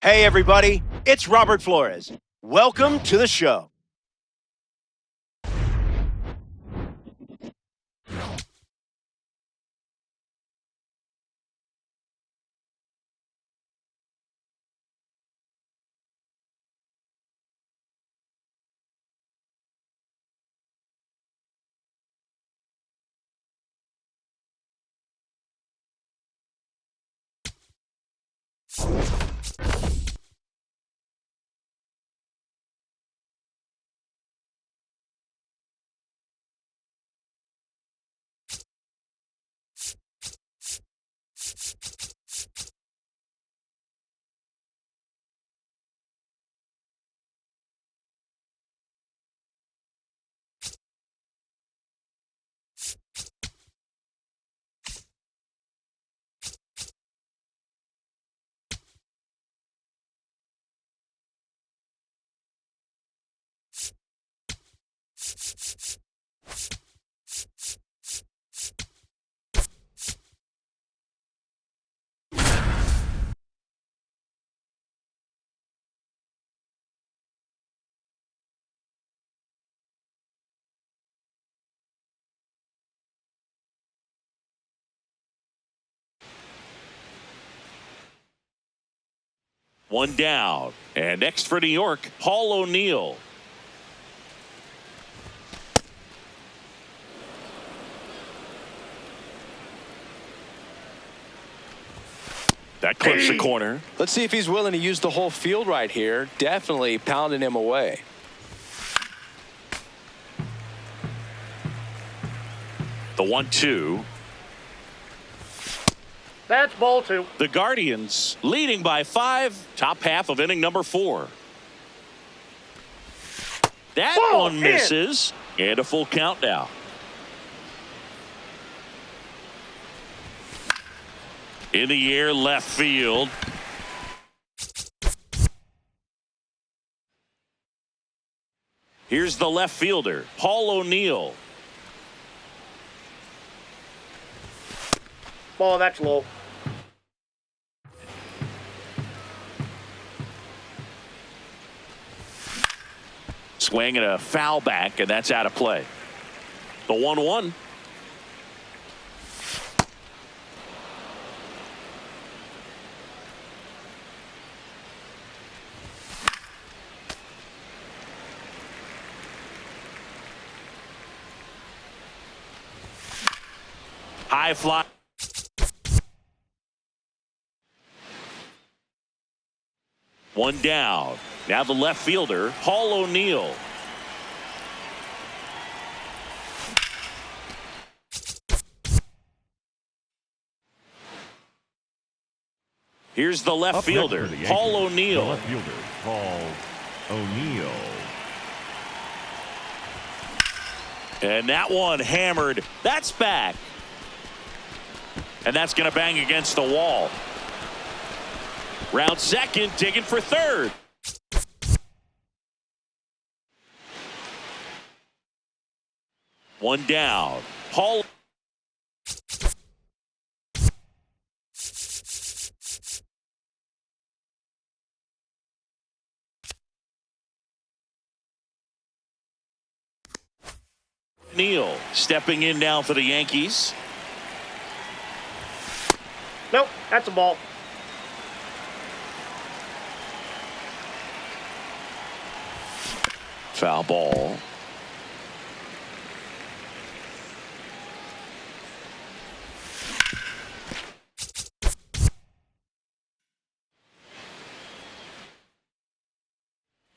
Hey, everybody, it's Robert Flores. Welcome to the show. One down. And next for New York, Paul O'Neill. That clips the corner. Let's see if he's willing to use the whole field right here. Definitely pounding him away. The 1-2. That's ball 2. The Guardians leading by 5. Top half of inning number 4. That Ball one misses. And a full count now. In the air, left field. Here's the left fielder, Paul O'Neill. Ball, that's low. Swing and a foul back, and that's out of play. The 1-1. High fly. One down. Now the left fielder, Paul O'Neill. Here's the left fielder, Paul O'Neill. Left fielder, Paul O'Neill. And that one hammered. That's back. And that's going to bang against the wall. Round second, digging for third. One down. Paul. Neal stepping in now for the Yankees. Nope, that's a ball. Foul ball.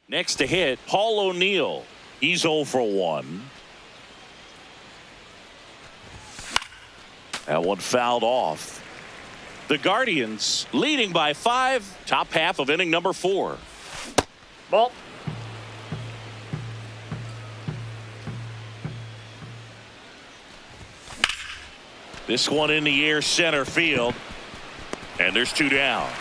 Next to hit, Paul O'Neill. He's 0 for 1. That one fouled off. The Guardians leading by 5. Top half of inning number 4. Ball. This one in the air, center field. And there's 2 down.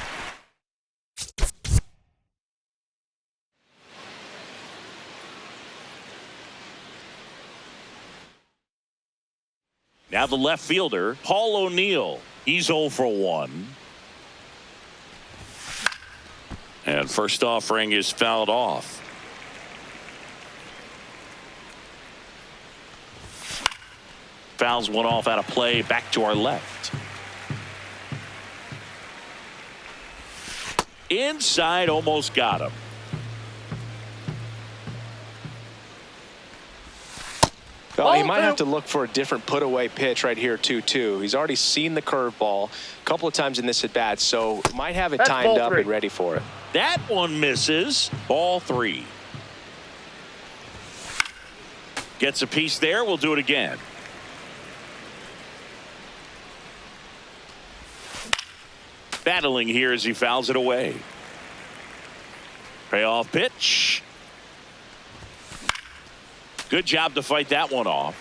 Now the left fielder, Paul O'Neill. He's 0 for 1. And first offering is fouled off. Fouls one off out of play, back to our left. Inside, almost got him. Well, he might have to look for a different put-away pitch right here, 2-2. He's already seen the curveball a couple of times in this at-bat, so might have it That's timed ball up three. and ready for it. That one misses. Ball 3. Gets a piece there. We'll do it again. Battling here as he fouls it away. Payoff pitch. Good job to fight that one off.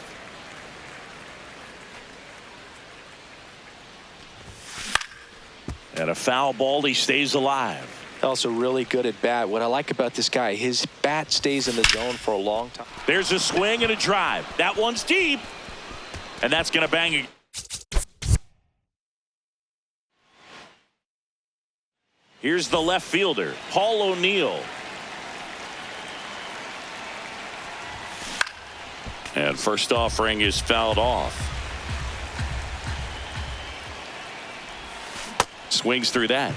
And a foul ball. He stays alive. Also really good at bat. What I like about this guy, his bat stays in the zone for a long time. There's a swing and a drive. That one's deep. And that's going to bang. Here's the left fielder, Paul O'Neill. And first offering is fouled off. Swings through that.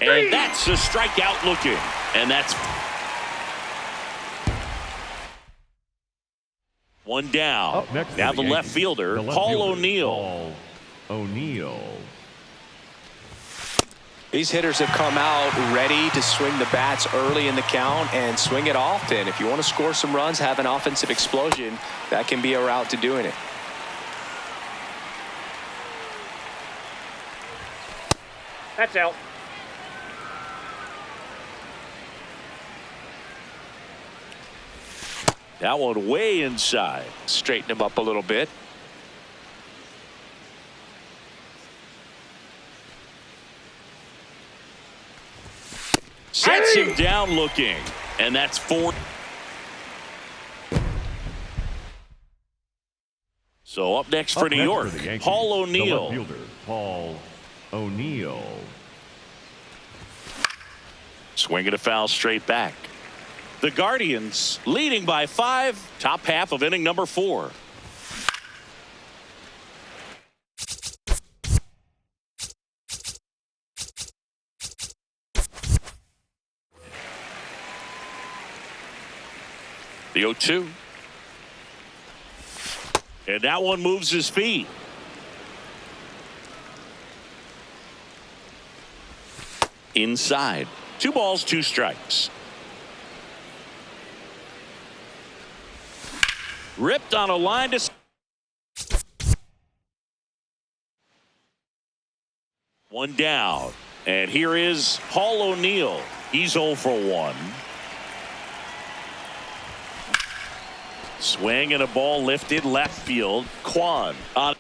And that's a strikeout looking. And that's one down. Up next Now for the left Yankees, fielder, the left Paul fielder, O'Neill. Paul O'Neill. These hitters have come out ready to swing the bats early in the count and swing it often. If you want to score some runs, have an offensive explosion, that can be a route to doing it. That's out. That one way inside. Straighten him up a little bit. Sets him down looking. And that's 4. So up next for Up New next York, for the Yankees, Paul the O'Neill. left fielder, Paul O'Neill. Swinging a foul straight back. The Guardians leading by 5. Top half of inning number 4. The 0-2. And that one moves his feet. Inside. 2 balls, 2 strikes. Ripped on a line to. One down. And here is Paul O'Neill. He's 0 for 1. Swing and a ball lifted left field. Kwan on.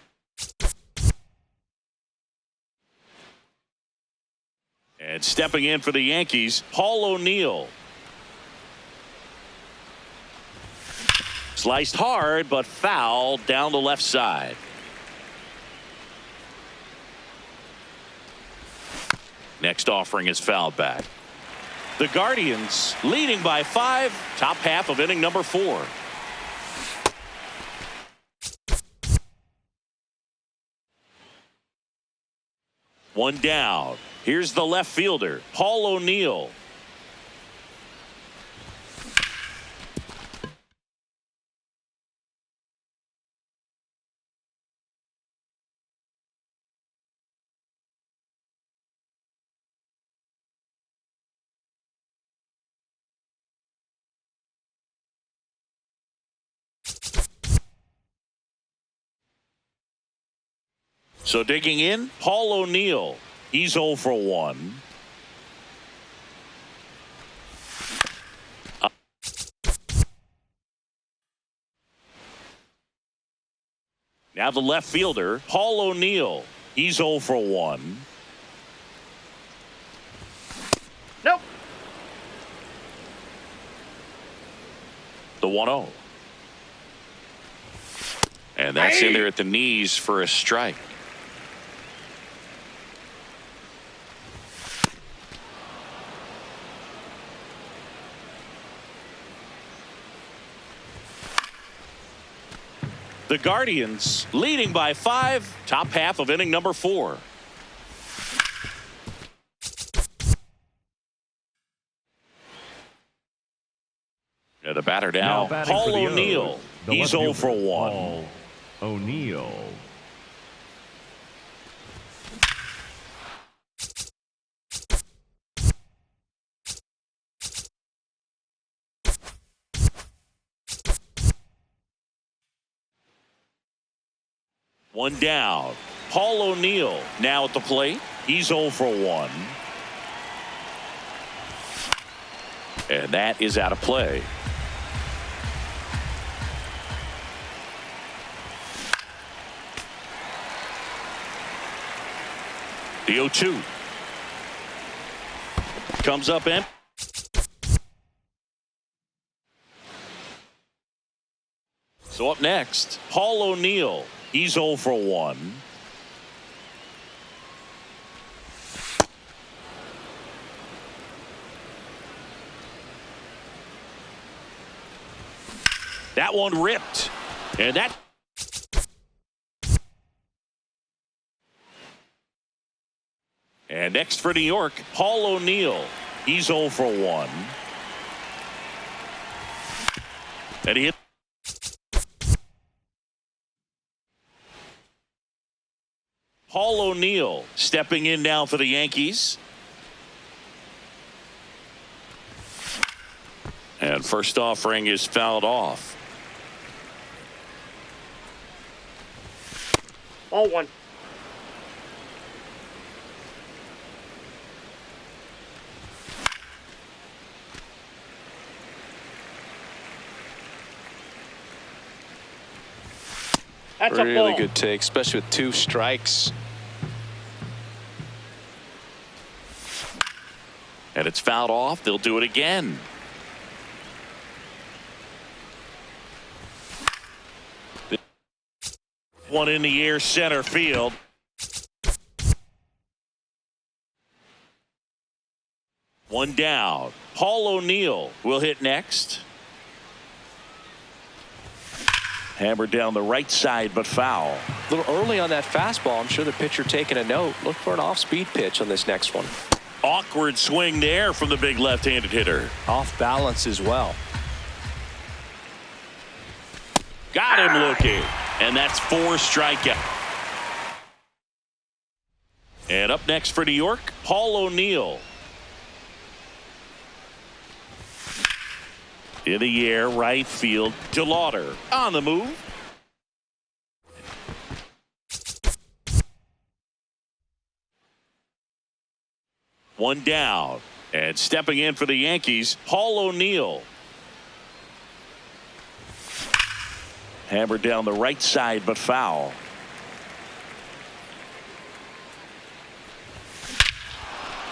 And stepping in for the Yankees, Paul O'Neill. Sliced hard, but foul down the left side. Next offering is fouled back. The Guardians leading by 5. Top half of inning number 4. One down. Here's the left fielder, Paul O'Neill. So digging in, Paul O'Neill. He's 0 for 1. Now the left fielder, Paul O'Neill. He's 0 for 1. Nope. The 1-0. And that's in there at the knees for a strike. The Guardians leading by 5, top half of inning number 4. And the batter now batting Paul for the O'Neill. O's, the He's left 0 for fielder, 1. Paul O'Neill. One down. Paul O'Neill now at the plate. He's 0 for 1. And that is out of play. The 0-2. Comes up empty. So up next, Paul O'Neill. He's 0 for 1. That one ripped. And that. And next for New York, Paul O'Neill. He's 0 for 1. And he hit. Paul O'Neill stepping in now for the Yankees. And first offering is fouled off. Ball 1. That's a Really ball. good take, especially with 2 strikes. And it's fouled off. They'll do it again. One in the air, center field. One down. Paul O'Neill will hit next. Hammered down the right side, but foul. A little early on that fastball. I'm sure the pitcher taking a note. Look for an off-speed pitch on this next one. Awkward swing there from the big left-handed hitter. Off balance as well. Got him looking. And that's 4 strikeouts. And up next for New York, Paul O'Neill. In the air, right field, DeLauder on the move. One down. And stepping in for the Yankees, Paul O'Neill. Hammered down the right side, but foul.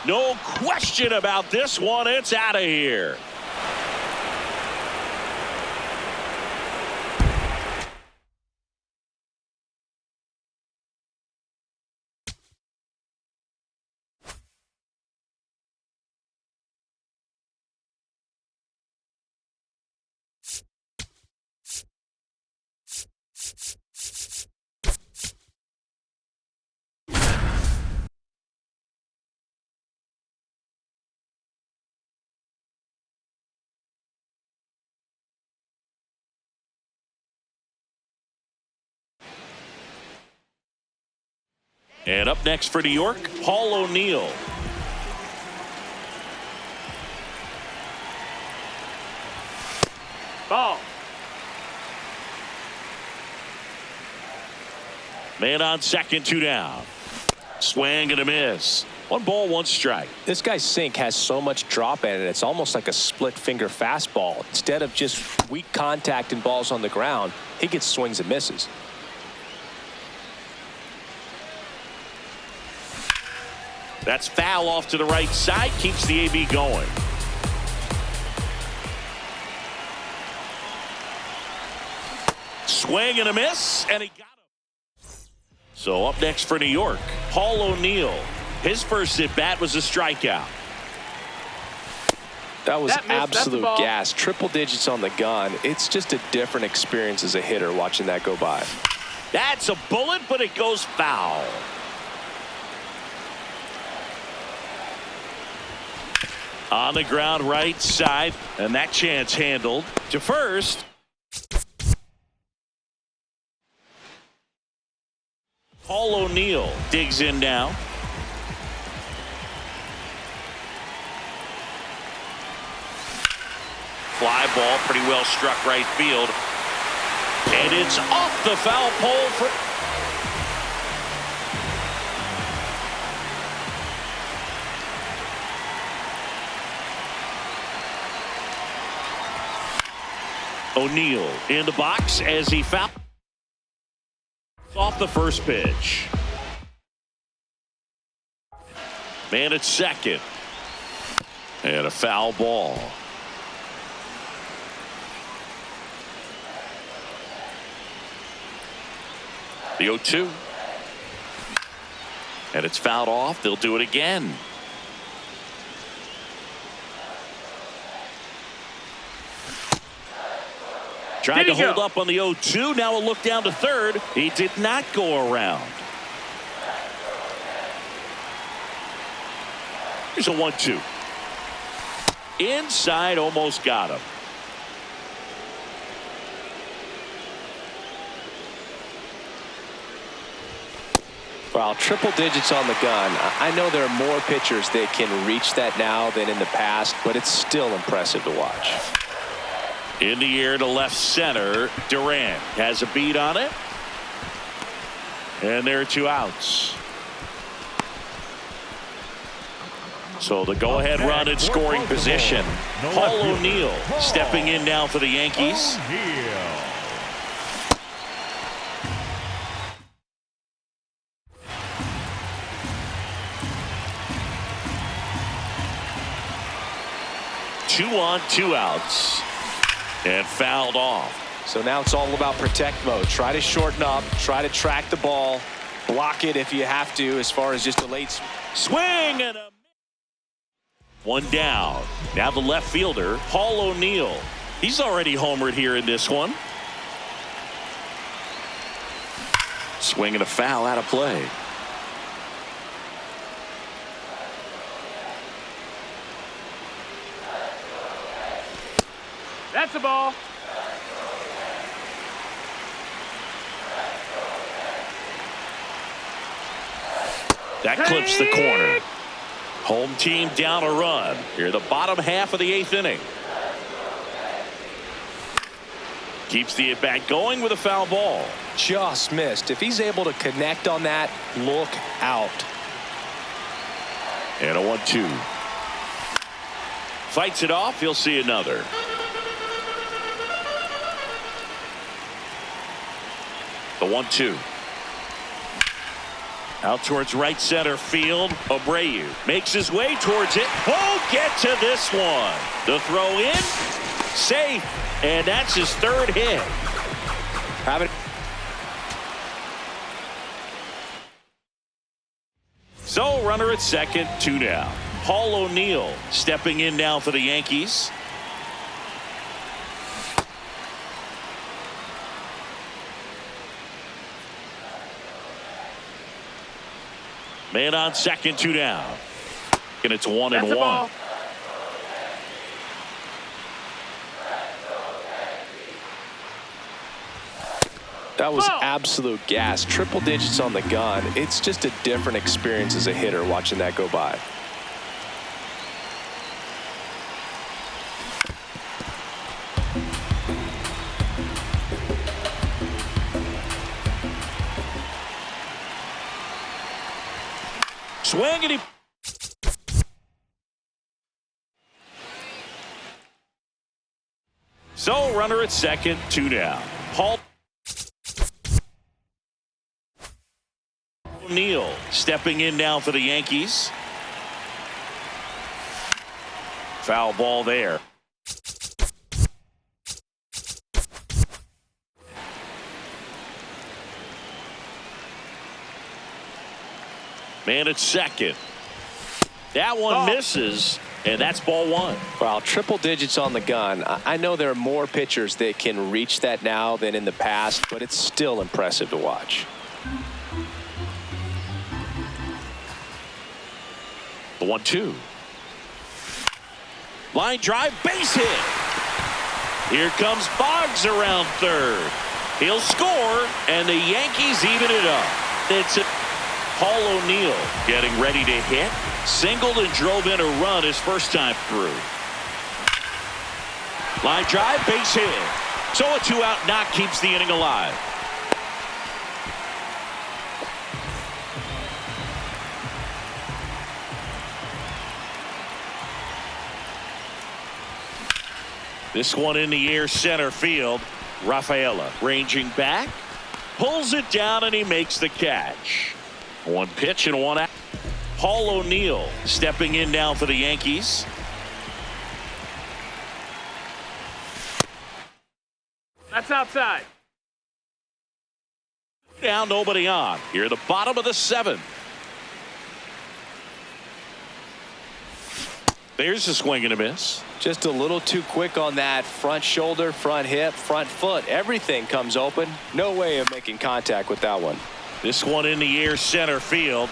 No question about this one. It's out of here. And up next for New York, Paul O'Neill. Ball. Man on second, 2 down. Swing and a miss. 1 ball, 1 strike. This guy's sink has so much drop in it. It's almost like a split finger fastball. Instead of just weak contact and balls on the ground, he gets swings and misses. That's foul off to the right side. Keeps the AB going. Swing and a miss, and he got him. So up next for New York, Paul O'Neill. His first at bat was a strikeout. That was That missed. That's the absolute ball. gas. Triple digits on the gun. It's just a different experience as a hitter watching that go by. That's a bullet, but it goes foul. On the ground right side, and that chance handled to first. Paul O'Neill digs in now. Fly ball, pretty well struck right field. And it's off the foul pole for... O'Neill in the box as he fouled off the first pitch. Man at second. And a foul ball. The 0-2. And it's fouled off. They'll do it again. Tried to hold up on the 0-2. Now a look down to third. He did not go around. Here's a 1-2. Inside, almost got him. Wow, triple digits on the gun. I know there are more pitchers that can reach that now than in the past, but it's still impressive to watch. In the air to left center. Durant has a beat on it. And there are 2 outs. So the go-ahead run in scoring position. Paul O'Neill stepping in now for the Yankees. Two on, 2 outs. And fouled off. So now it's all about protect mode. Try to shorten up. Try to track the ball. Block it if you have to, as far as just a late swing. And a 1 down. Now the left fielder, Paul O'Neill. He's already homered here in this one. Swing and a foul out of play. That's a ball. That clips the corner. Home team down a run. Here the bottom half of the 8th inning. Keeps the at-bat going with a foul ball. Just missed. If he's able to connect on that, look out. And a 1-2. Fights it off. He'll see another. The 1-2. Out towards right center field. Abreu makes his way towards it. Oh, get to this one. The throw in. Safe. And that's his 3rd hit. So runner at second, 2 down. Paul O'Neill stepping in now for the Yankees. Man on second, 2 down. And it's 1-1. That was absolute gas. Triple digits on the gun. It's just a different experience as a hitter watching that go by. Swing and he... So runner at second, 2 down. Paul O'Neill stepping in now for the Yankees. Foul ball there. Man at second. That one misses. And that's ball one. Well, triple digits on the gun. I know there are more pitchers that can reach that now than in the past, but it's still impressive to watch. The 1-2. Line drive, base hit. Here comes Boggs around third. He'll score, and the Yankees even it up. It's Paul O'Neill getting ready to hit. Singled and drove in a run his first time through. Line drive, base hit. So a 2-out knock keeps the inning alive. This one in the air center field. Rafaela ranging back, pulls it down, and he makes the catch. One pitch and one out. Paul O'Neill stepping in now for the Yankees. That's outside. Down, nobody on. Here at the bottom of the 7th. There's a swing and a miss. Just a little too quick on that front shoulder, front hip, front foot. Everything comes open. No way of making contact with that one. This one in the air center field.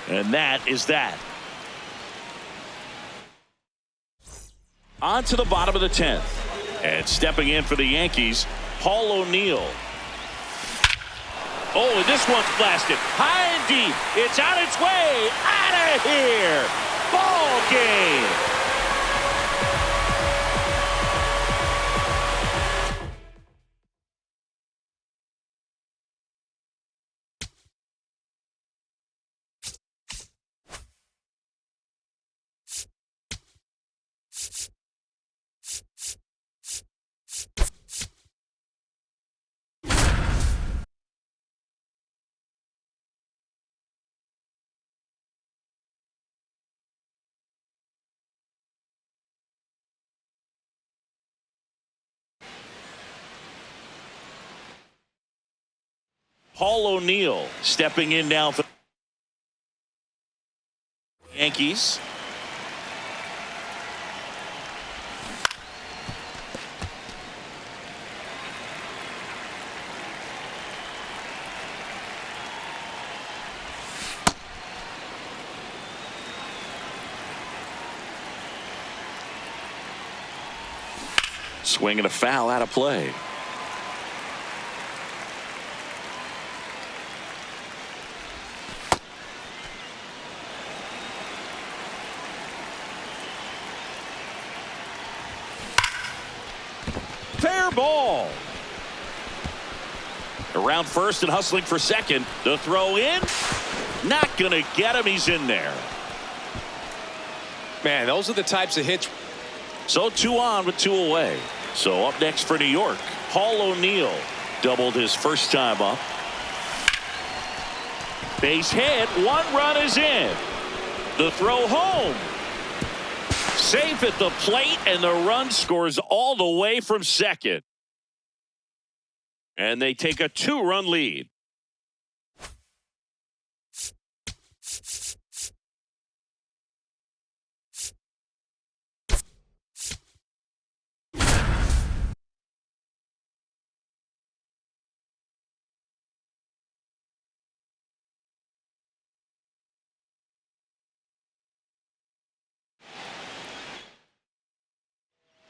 And that is that. On to the bottom of the 10th. And stepping in for the Yankees, Paul O'Neill. Oh, and this one's blasted high and deep. It's on its way out of here. Ball game. Paul O'Neill stepping in now for the Yankees. Swing and a foul out of play. Fair ball. Around first and hustling for second. The throw in. Not going to get him. He's in there. Man, those are the types of hits. So 2 on with 2 away. So up next for New York, Paul O'Neill doubled his first time up. Base hit. 1 run is in. The throw home. Safe at the plate, and the run scores all the way from second. And they take a 2-run lead.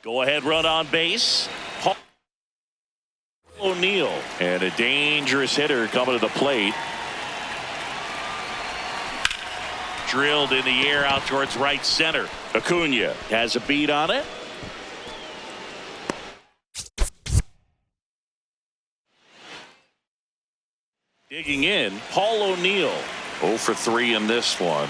Go ahead run on base. Paul O'Neill, and a dangerous hitter coming to the plate. Drilled in the air out towards right center. Acuna has a beat on it. Digging in, Paul O'Neill. 0 for 3 in this one.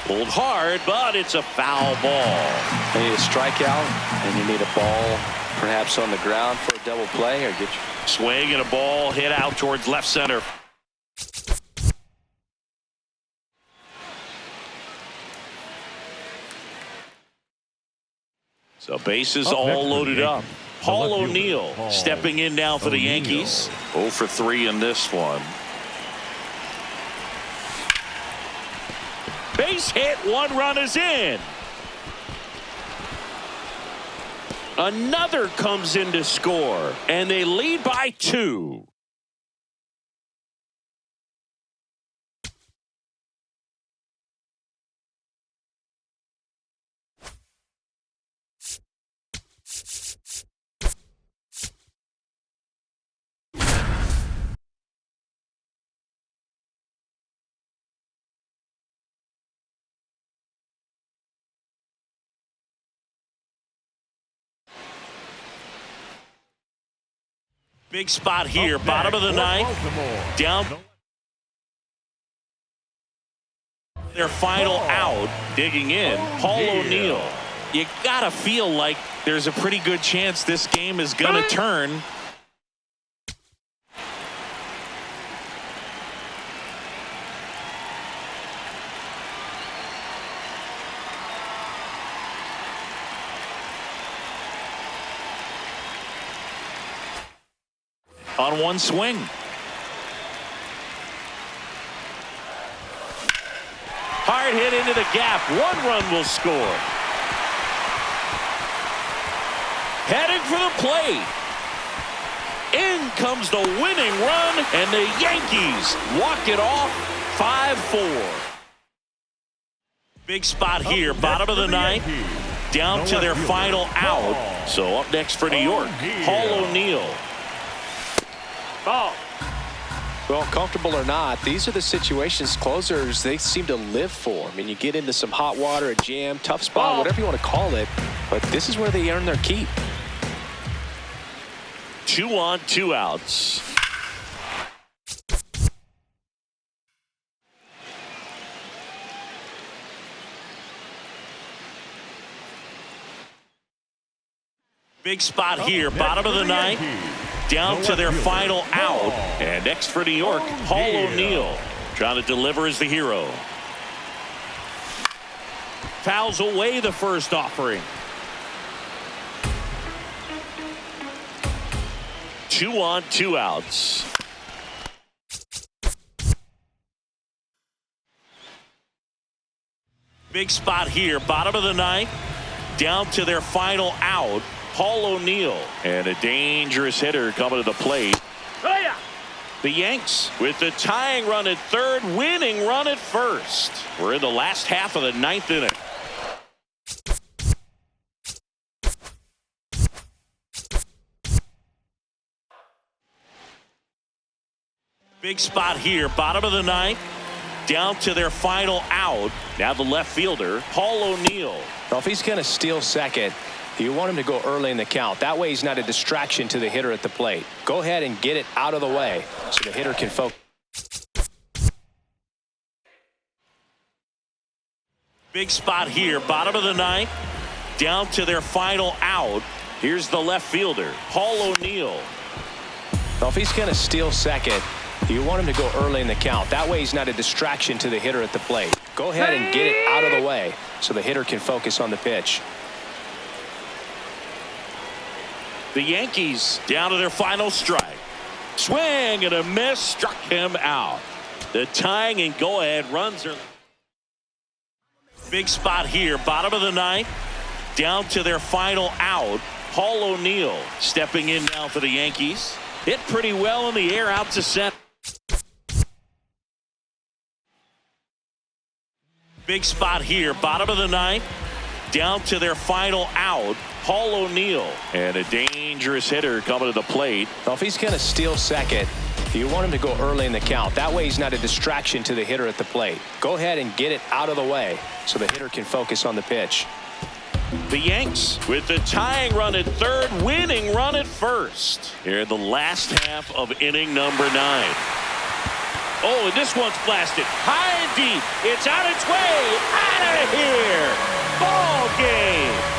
Pulled hard, but it's a foul ball. You need a strikeout, and you need a ball perhaps on the ground for a double play, or get you. Swing and a ball hit out towards left center. So bases all loaded up. Paul O'Neill stepping in now for the Yankees. 0 for 3 in this one. Base hit, 1 run is in. Another comes in to score, and they lead by 2. Big spot here, bottom of the ninth. Down. Their final out, digging in, Paul O'Neill. You gotta feel like there's a pretty good chance this game is gonna turn. On one swing. Hard hit into the gap. 1 run will score. Heading for the plate. In comes the winning run, and the Yankees walk it off 5-4. Big spot here, bottom of the ninth. Down to their final out. So up next for New York, Paul O'Neill. Ball. Well, comfortable or not, these are the situations closers they seem to live for. I mean, you get into some hot water, a jam, tough spot, whatever you want to call it, but this is where they earn their keep. 2 on, 2 outs. Big spot here, bottom of the ninth. Down to their final out. And next for New York, Paul O'Neill. Trying to deliver as the hero. Fouls away the first offering. 2 on, 2 outs. Big spot here, bottom of the ninth. Down to their final out. Paul O'Neill, and a dangerous hitter coming to the plate. Oh, yeah. The Yanks with the tying run at third, winning run at first. We're in the last half of the ninth inning. Big spot here, bottom of the ninth. Down to their final out. Now the left fielder, Paul O'Neill. Well, if he's going to steal second, you want him to go early in the count. That way he's not a distraction to the hitter at the plate. Go ahead and get it out of the way so the hitter can focus. Big spot here, bottom of the ninth. Down to their final out. Here's the left fielder, Paul O'Neill. Well, if he's going to steal second, you want him to go early in the count. That way he's not a distraction to the hitter at the plate. Go ahead and get it out of the way so the hitter can focus on the pitch. The Yankees down to their final strike. Swing and a miss, struck him out. The tying and go-ahead runs are. Big spot here, bottom of the ninth. Down to their final out. Paul O'Neill stepping in now for the Yankees. Hit pretty well in the air out to center. Big spot here, bottom of the ninth. Down to their final out. Paul O'Neill, and a dangerous hitter coming to the plate. Well, if he's going to steal second, you want him to go early in the count. That way he's not a distraction to the hitter at the plate. Go ahead and get it out of the way so the hitter can focus on the pitch. The Yanks with the tying run at third, winning run at first. Here in the last half of inning number 9. Oh, and this one's blasted high and deep. It's on its way out of here. Ball game.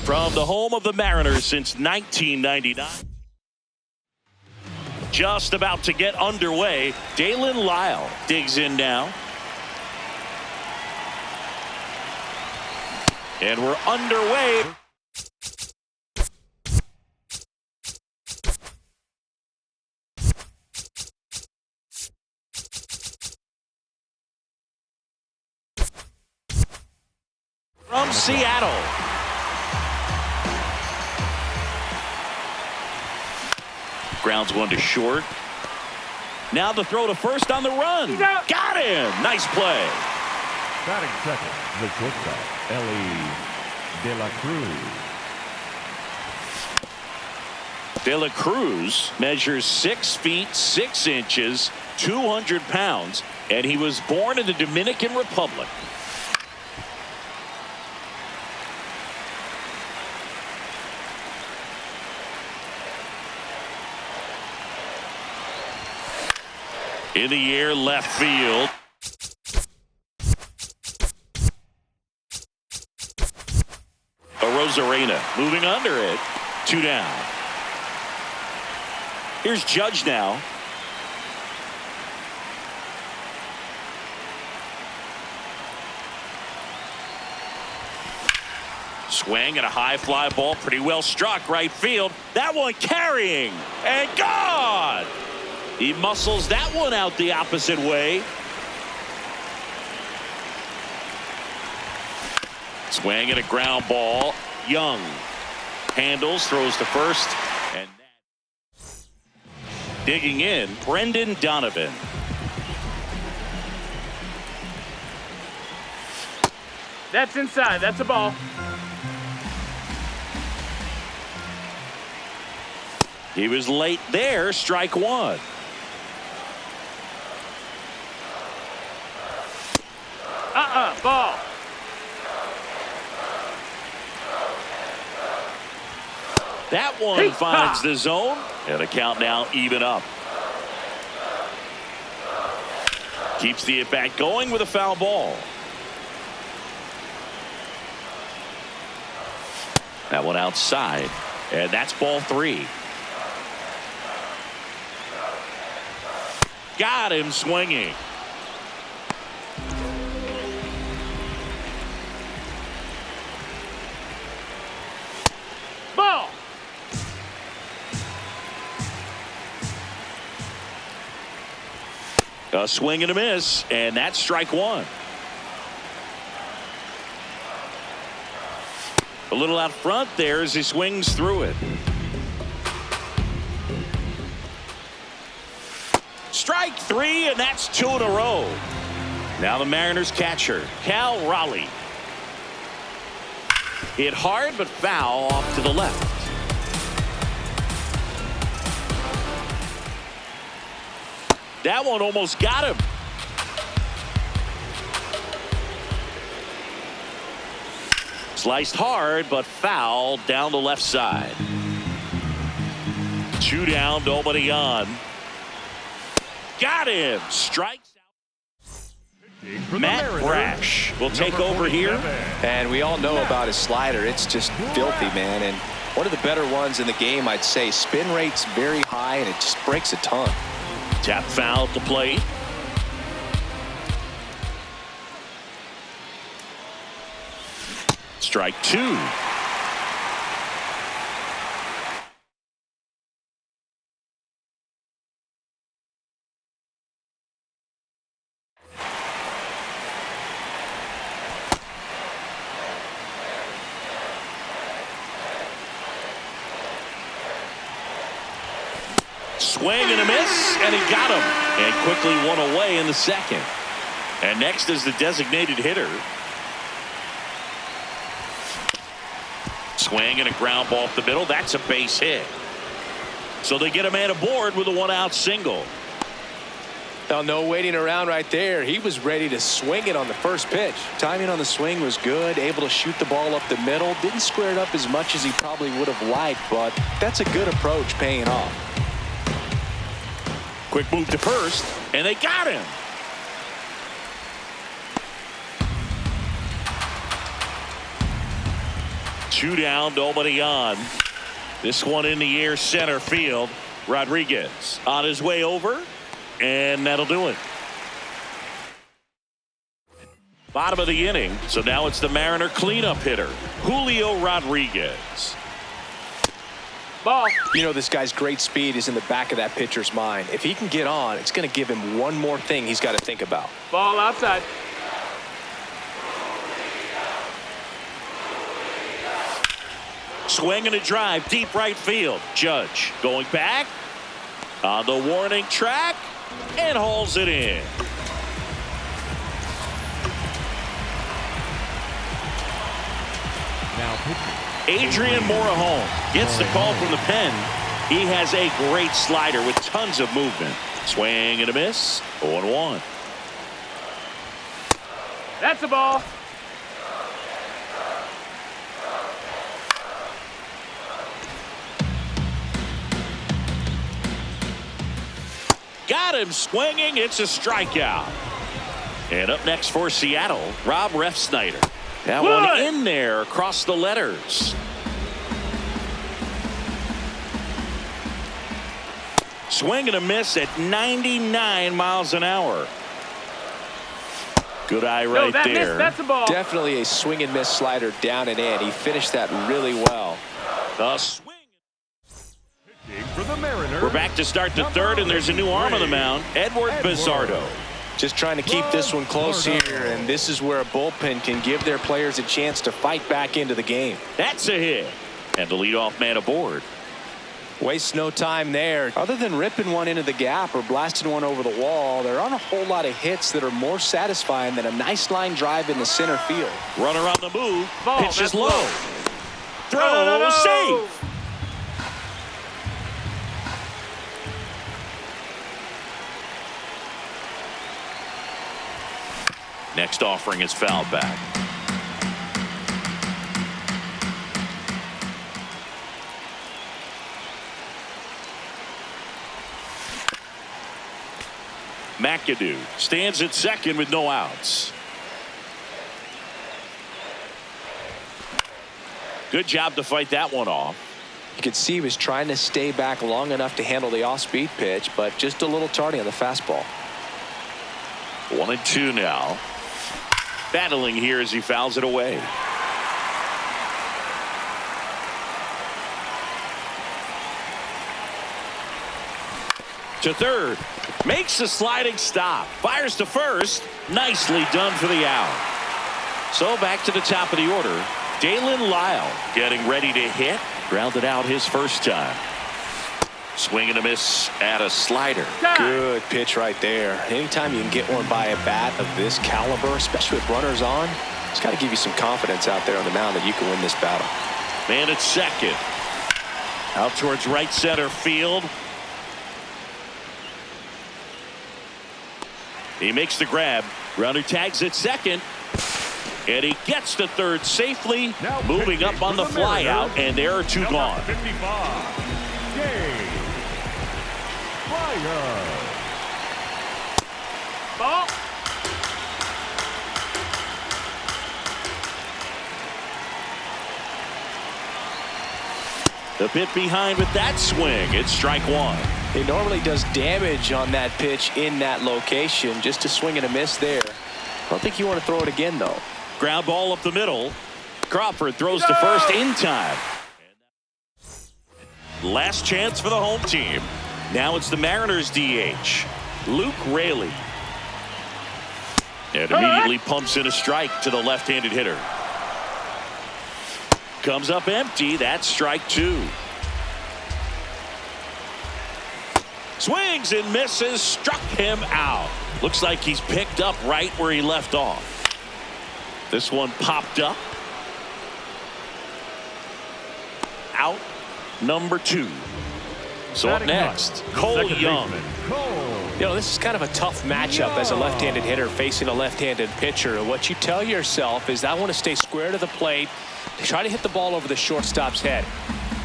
From the home of the Mariners since 1999. Just about to get underway. Dalen Lyle digs in now. And we're underway. From Seattle. Grounds one to short. Now the throw to first on the run. Got him. Nice play. Batting second, the shortstop, Ellie De La Cruz. De La Cruz measures 6 feet 6 inches, 200 pounds, and he was born in the Dominican Republic. In the air, left field. Rosarena moving under it. 2 down. Here's Judge now. Swing and a high fly ball, pretty well struck right field. That one carrying and gone. He muscles that one out the opposite way. Swing and a ground ball. Young handles, throws to first, and digging in, Brendan Donovan. That's inside. That's a ball. He was late there. Strike one. Ball. That one finds the zone, and the count now even up. Keeps the at-bat going with a foul ball. That one outside, and that's ball 3. Got him swinging. Ball. A swing and a miss, and that's strike one. A little out front there as he swings through it. Strike 3, and that's 2 in a row. Now the Mariners catcher, Cal Raleigh. Hit hard but foul off to the left. That one almost got him. Sliced hard but foul down the left side. 2 down, nobody on. Got him. Strikes out. Matt Brash will take over here. And we all know about his slider. It's just filthy, man. And one of the better ones in the game, I'd say. Spin rate's very high, and it just breaks a ton. Tap foul at the plate. Strike 2. Swing and a miss, and he got him. And quickly one away in the second. And next is the designated hitter. Swing and a ground ball up the middle. That's a base hit. So they get a man aboard with a 1-out single. Now, no waiting around right there. He was ready to swing it on the first pitch. Timing on the swing was good. Able to shoot the ball up the middle. Didn't square it up as much as he probably would have liked, but that's a good approach paying off. Quick move to first, and they got him. Two down, nobody on. This one in the air, center field. Rodriguez on his way over, and that'll do it. Bottom of the inning, so now it's the Mariner cleanup hitter, Julio Rodriguez. Ball. You know, this guy's great speed is in the back of that pitcher's mind. If he can get on, it's going to give him one more thing he's got to think about. Ball outside. Swing and a drive, deep right field. Judge going back on the warning track and hauls it in. Now pitching. Adrian Morejon gets the call from the pen. He has a great slider with tons of movement. Swing and a miss. 0-1. That's a ball. Got him swinging. It's a strikeout. And up next for Seattle, Rob Refsnyder. That one in there across the letters. Swing and a miss at 99 miles an hour. Good eye right there. That's a ball. Definitely a swing and miss slider down and in. He finished that really well. The swing. For the Mariners, We're back to start the third, and there's a new arm on the mound, Edward Bizardo. Just trying to keep this one close here, and this is where a bullpen can give their players a chance to fight back into the game. That's a hit. And the leadoff man aboard. Wastes no time there. Other than ripping one into the gap or blasting one over the wall, there aren't a whole lot of hits that are more satisfying than a nice line drive in the center field. Runner on the move. Ball, Pitch is that's low. low. Throw, No. safe. Next offering is fouled back. McAdoo stands at second with no outs. Good job to fight that one off. You could see he was trying to stay back long enough to handle the off-speed pitch, but just a little tardy on the fastball. 1-2 now. Battling here as he fouls it away. To third. Makes a sliding stop. Fires to first. Nicely done for the out. So back to the top of the order. Dalen Lyle getting ready to hit. Grounded out his first time. Swing and a miss at a slider. Good pitch right there. Anytime you can get one by a bat of this caliber, especially with runners on, it's got to give you some confidence out there on the mound that you can win this battle. Man at second. Out towards right center field. He makes the grab. Runner tags at second. And he gets to third safely. Now moving up on the fly out. And there are two gone. 55. Game. Ball. The bit behind with that swing. It's strike one. It normally does damage on that pitch in that location. Just a swing and a miss there. I don't think you want to throw it again, though. Ground ball up the middle. Crawford throws to first in time. Last chance for the home team. Now it's the Mariners DH, Luke Raley. And immediately pumps in a strike to the left-handed hitter. Comes up empty. That's strike two. Swings and misses. Struck him out. Looks like he's picked up right where he left off. This one popped up. Out. Number two. So up next, Cole Young. You know, this is kind of a tough matchup as a left-handed hitter facing a left-handed pitcher. What you tell yourself is, I want to stay square to the plate, try to hit the ball over the shortstop's head.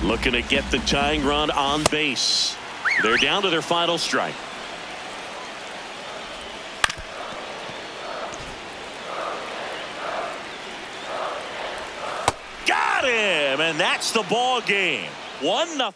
Looking to get the tying run on base. They're down to their final strike. Got it! and that's the ball game. 1-0.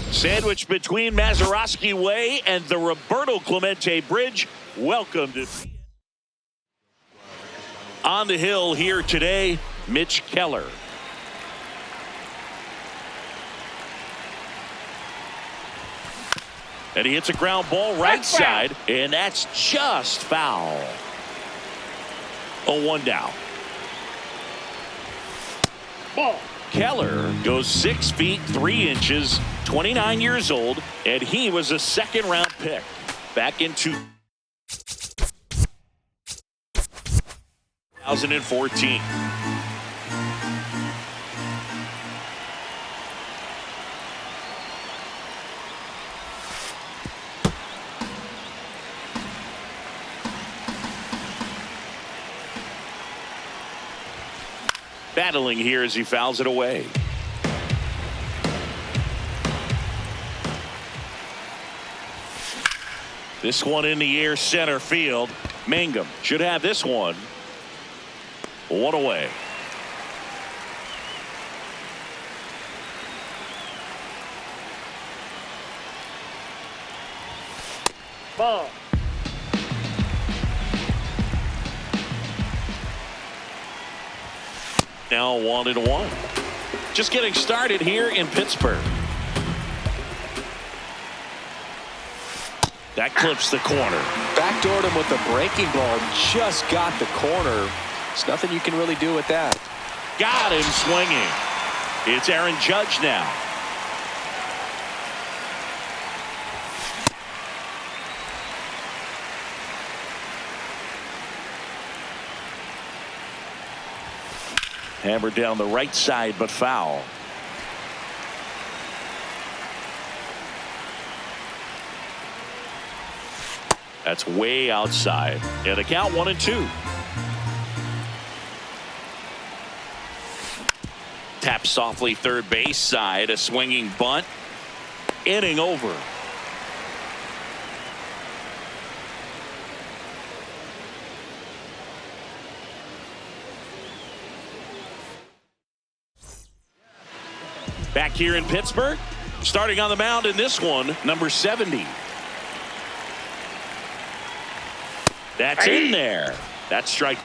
Sandwiched between Mazeroski Way and the Roberto Clemente Bridge. Welcome to on the hill here today, Mitch Keller. And he hits a ground ball right side, and that's just foul. 0-1 down. Ball. Keller goes 6 feet 3 inches, 29 years old, and he was a second-round pick back in 2014. Battling here as he fouls it away. This one in the air, center field. Mangum should have this one. 1 away. Ball. Now 1-1. Just getting started here in Pittsburgh. That clips the corner. Backdoored him with the breaking ball. Just got the corner. There's nothing you can really do with that. Got him swinging. It's Aaron Judge now. Hammered down the right side, but foul. That's way outside. And the count 1-2. Tap softly third base side. A swinging bunt. Inning over. Back here in Pittsburgh, starting on the mound in this one, number 70. That's in there. That's strike.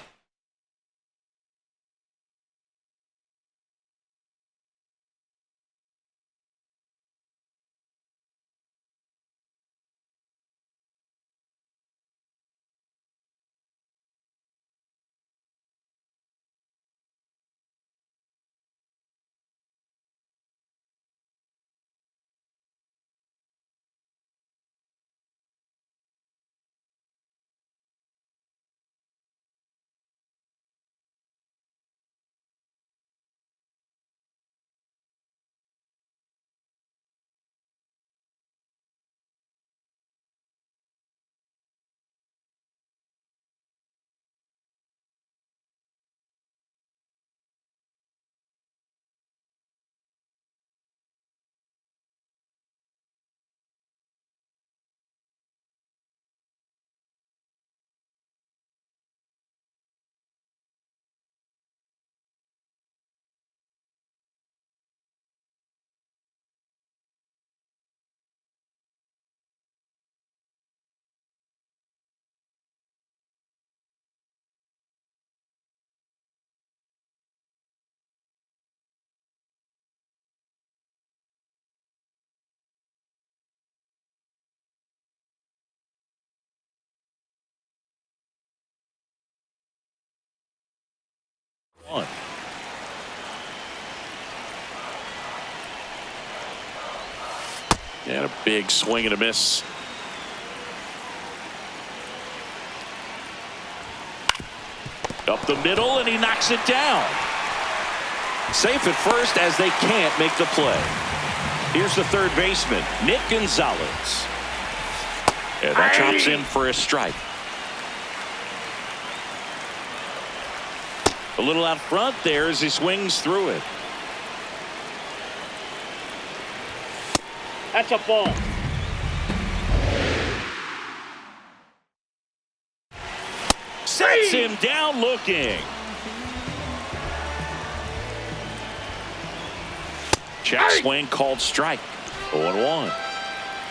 One. And a big swing and a miss. Up the middle, and he knocks it down. Safe at first as they can't make the play. Here's the third baseman, Nick Gonzalez. And that chops in for a strike. A little out front there as he swings through it. That's a ball. Sets him down looking. Check swing called strike. 0-1.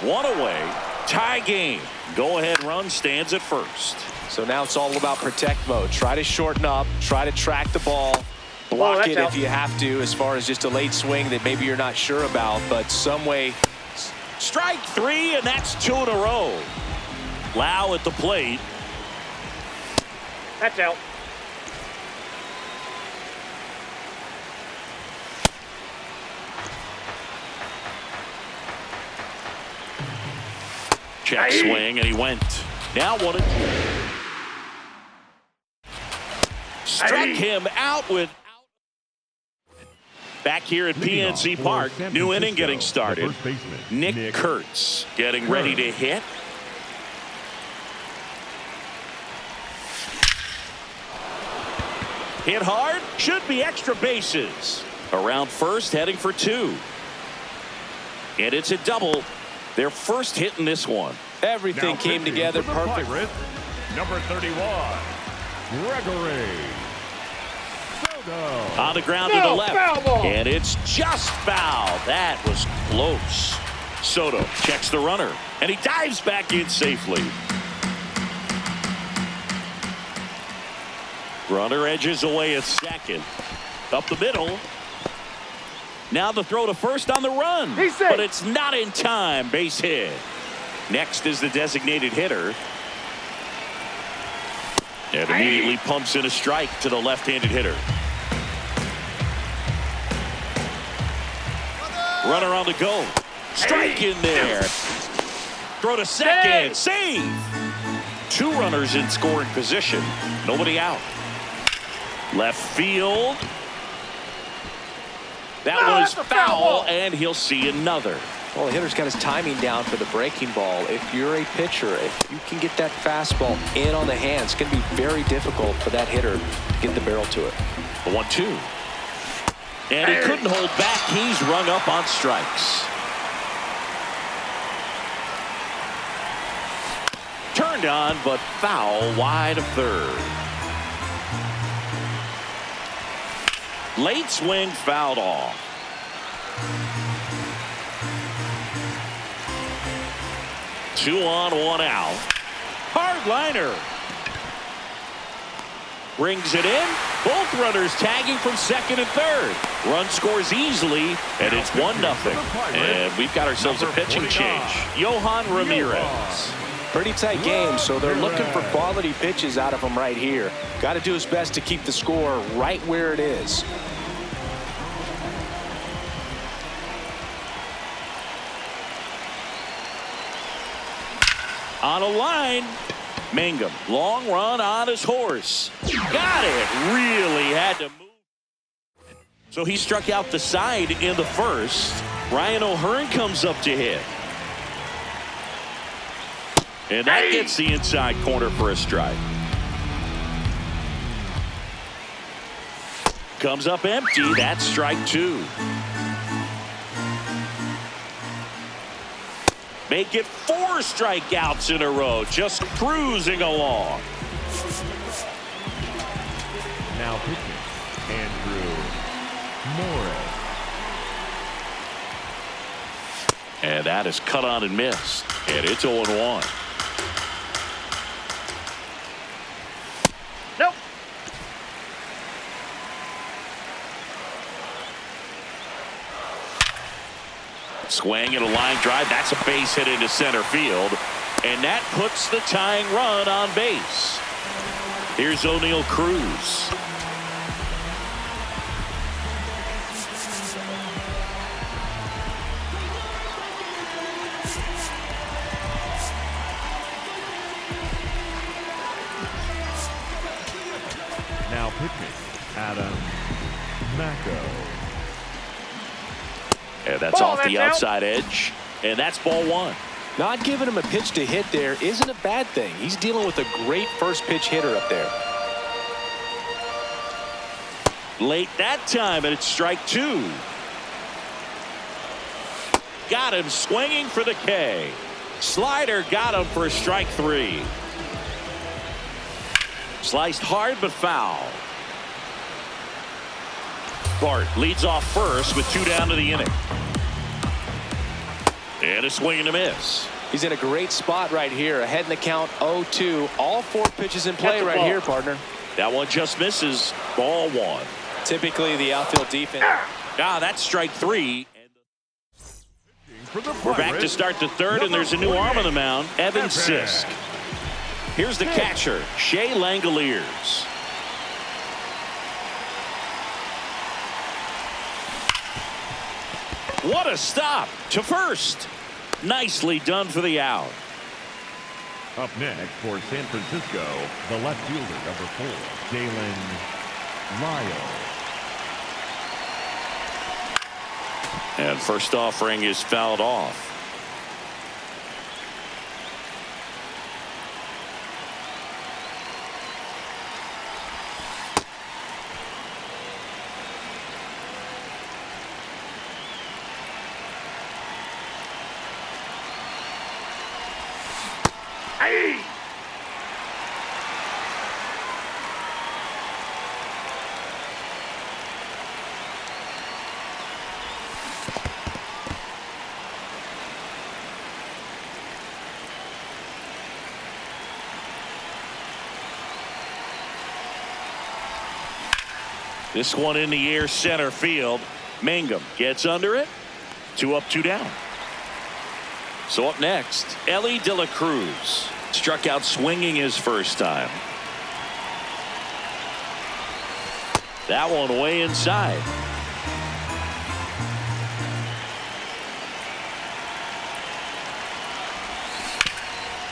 One away. Tie game. Go ahead run stands at first. So now it's all about protect mode. Try to shorten up. Try to track the ball. Block it if you have to, as far as just a late swing that maybe you're not sure about, but some way. Strike three, and that's 2 in a row. Lau at the plate. That's out. Check swing, and he went. Now 1-2. Struck him out with. Back here at PNC Park, new inning getting started. Nick Kurtz getting ready to hit. Hit hard, should be extra bases. Around first, heading for 2. And it's a double. Their first hit in this one. Everything came together perfect. Number 31, Gregory. On the ground to the left, and it's just foul. That was close. Soto checks the runner, and he dives back in safely. Runner edges away at second. Up the middle. Now the throw to first on the run, but it's not in time. Base hit. Next is the designated hitter. And immediately pumps in a strike to the left-handed hitter. Runner on the go. Strike in there. Throw to second. Save. 2 runners in scoring position. Nobody out. Left field. That was foul, and he'll see another. Well, the hitter's got his timing down for the breaking ball. If you're a pitcher, if you can get that fastball in on the hands, it's going to be very difficult for that hitter to get the barrel to it. The 1-2. And he couldn't hold back. He's rung up on strikes. Turned on, but foul wide of third. Late swing fouled off. 2 on, 1 out. Hard liner. Brings it in. Both runners tagging from second and third. Run scores easily, and it's 1-0. And we've got ourselves a pitching change. Johan Ramirez. Pretty tight game, so they're looking for quality pitches out of him right here. Got to do his best to keep the score right where it is. On a line, Mangum, long run on his horse. Got it. Really had to move. So he struck out the side in the first. Ryan O'Hearn comes up to hit. And that gets the inside corner for a strike. Comes up empty. That's strike 2. Make it 4 strikeouts in a row. Just cruising along. Now pitching, Andrew Morris. And that is cut on and missed. And it's 0-1. Nope. Swing and a line drive. That's a base hit into center field. And that puts the tying run on base. Here's O'Neal Cruz. Now pitching, Adam Macko. And that's off the outside edge. And that's ball 1. Not giving him a pitch to hit there isn't a bad thing. He's dealing with a great first pitch hitter up there. Late that time, and it's strike 2. Got him swinging for the K. Slider got him for strike 3. Sliced hard but foul. Bart leads off first with 2 down to the inning. And a swing and a miss. He's in a great spot right here. Ahead in the count 0-2. All 4 pitches in play right here, partner. That one just misses. Ball 1. Typically the outfield defense. That's strike 3. We're back to start the third, and there's a new arm on the mound, Evan Sisk. Here's the catcher, Shea Langoliers. What a stop to first. Nicely done for the out. Up next for San Francisco, the left fielder, number 4, Jalen Lyle. And first offering is fouled off. This one in the air, center field. Mangum gets under it. 2 up, 2 down. So up next, Ellie De La Cruz. Struck out swinging his first time. That one way inside.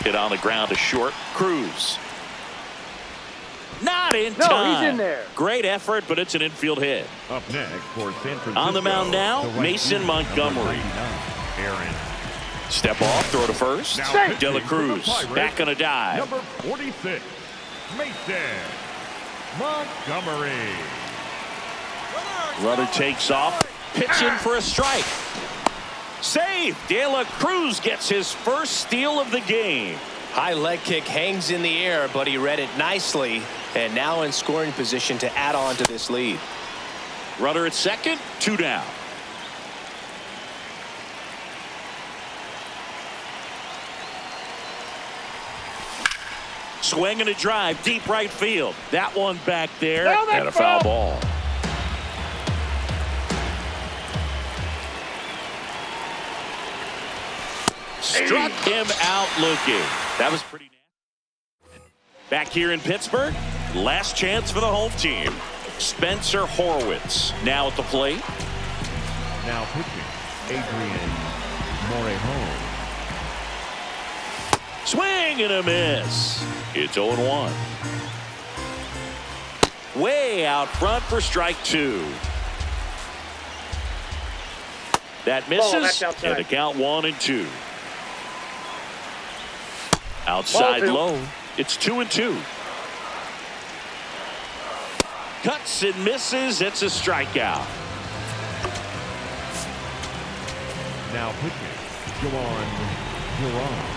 Hit on the ground to short. Cruz. Not in time. No, he's in there. Great effort, but it's an infield hit. Up next for San Francisco. On the mound now, the right Mason fielder, Montgomery. Aaron. Step off, throw to first. Now De La Cruz back on a dive. Number 46, Mason Montgomery. Runner takes off, pitch in for a strike. Save. De La Cruz gets his first steal of the game. High leg kick hangs in the air, but he read it nicely, and now in scoring position to add on to this lead. Runner at second, 2 down. Swing and a drive, deep right field. That one back there, Down and a foul ball. Struck him out looking. That was pretty nasty. Back here in Pittsburgh, last chance for the home team. Spencer Horwitz now at the plate. Now pitching, Adrian Morejon. Swing and a miss. It's 0-1. Way out front for strike two. That misses, and the count 1-2. Outside low. It's 2-2. Cuts and misses. It's a strikeout. Now pitching, Juan Duran.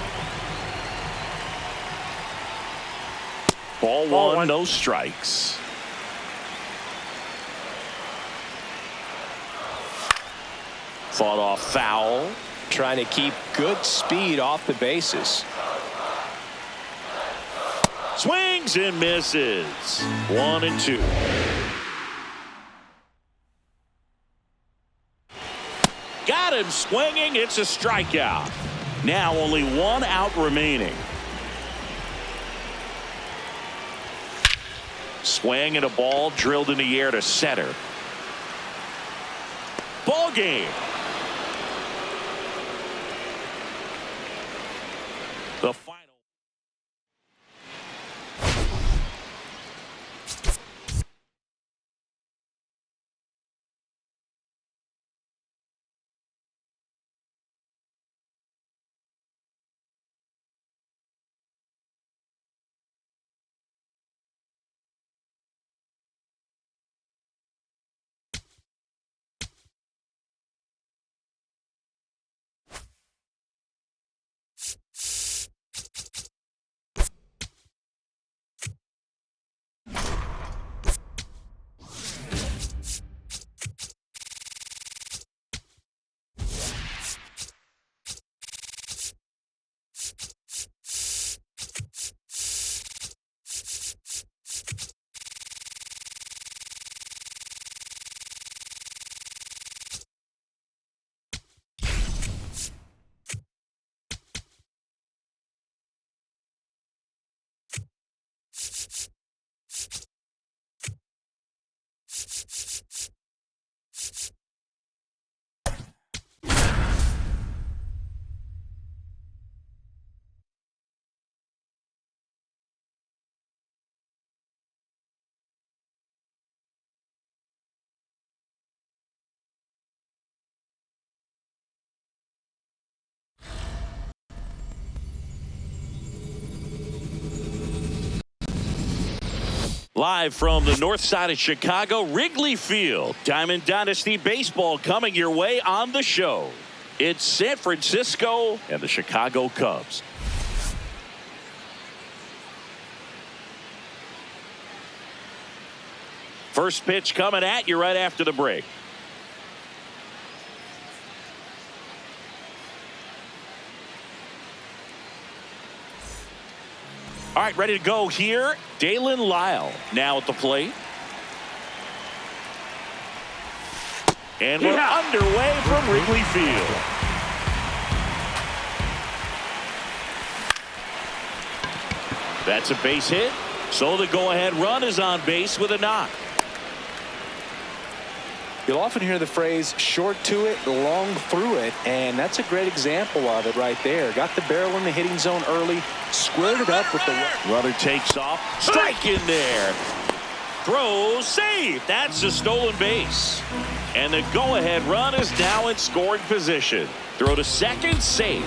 Ball one, no strikes. Fought off foul. Trying to keep good speed off the bases. Swings and misses. 1-2. Got him swinging. It's a strikeout. Now only one out remaining. Swing and a ball drilled in the air to center. Ball game. The final. Live from the north side of Chicago, Wrigley Field. Diamond Dynasty Baseball coming your way on the show. It's San Francisco and the Chicago Cubs. First pitch coming at you right after the break. All right, ready to go here. Dalen Lyle now at the plate. And we're underway from Wrigley Field. That's a base hit. So the go-ahead run is on base with a knock. You'll often hear the phrase short to it, long through it, and that's a great example of it right there. Got the barrel in the hitting zone early, squared it up with the runner takes off, strike in there. Throw, save. That's a stolen base. And the go-ahead run is now in scoring position. Throw to second, save.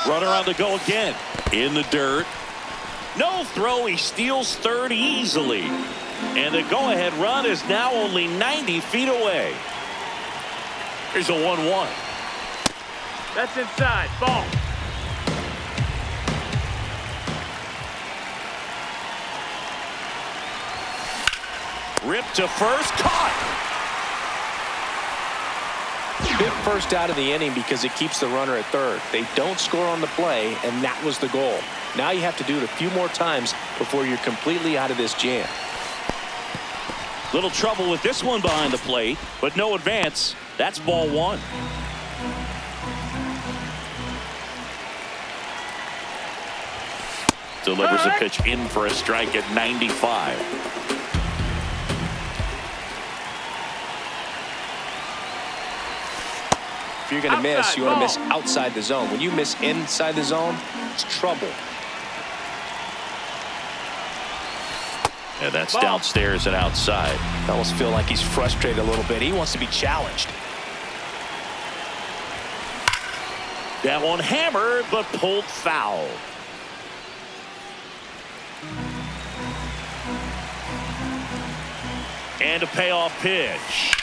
Runner on the go again. In the dirt. No throw, he steals third easily. And the go-ahead run is now only 90 feet away. Here's a 1-1. That's inside. Ball. Ripped to first, caught. Big first out of the inning because it keeps the runner at third. They don't score on the play, and that was the goal. Now you have to do it a few more times before you're completely out of this jam. Little trouble with this one behind the plate, but no advance. That's ball one. Delivers a pitch in for a strike at 95. If you're going to miss, you want to miss outside the zone. When you miss inside the zone, it's trouble. And that's downstairs and outside. I almost feel like he's frustrated a little bit. He wants to be challenged. That one hammered, but pulled foul. And a payoff pitch.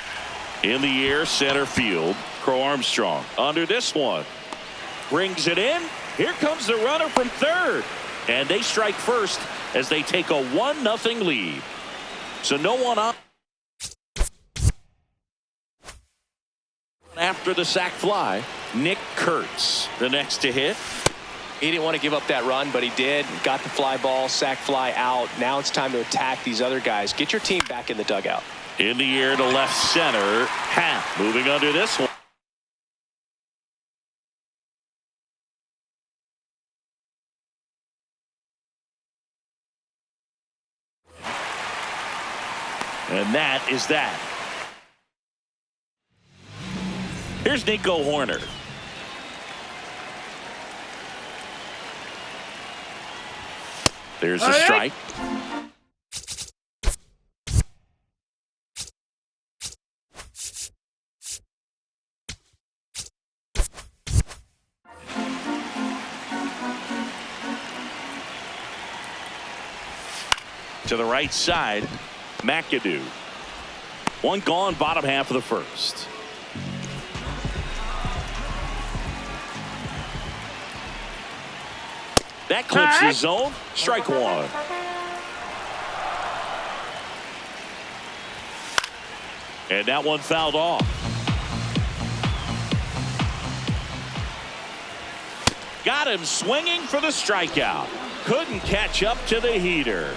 In the air, center field. Crow Armstrong under this one. Brings it in. Here comes the runner from third. And they strike first as they take a 1-0 lead. So no one on after the sac fly. Nick Kurtz, the next to hit. He didn't want to give up that run, but he did. Got the fly ball, sac fly out. Now it's time to attack these other guys. Get your team back in the dugout. In the air to left center. Happ moving under this one. And that is that. Here's Nico Horner. There's a strike. To the right side, McAdoo. One gone, bottom half of the first. That clips the zone. Strike one. And that one fouled off. Got him swinging for the strikeout. Couldn't catch up to the heater.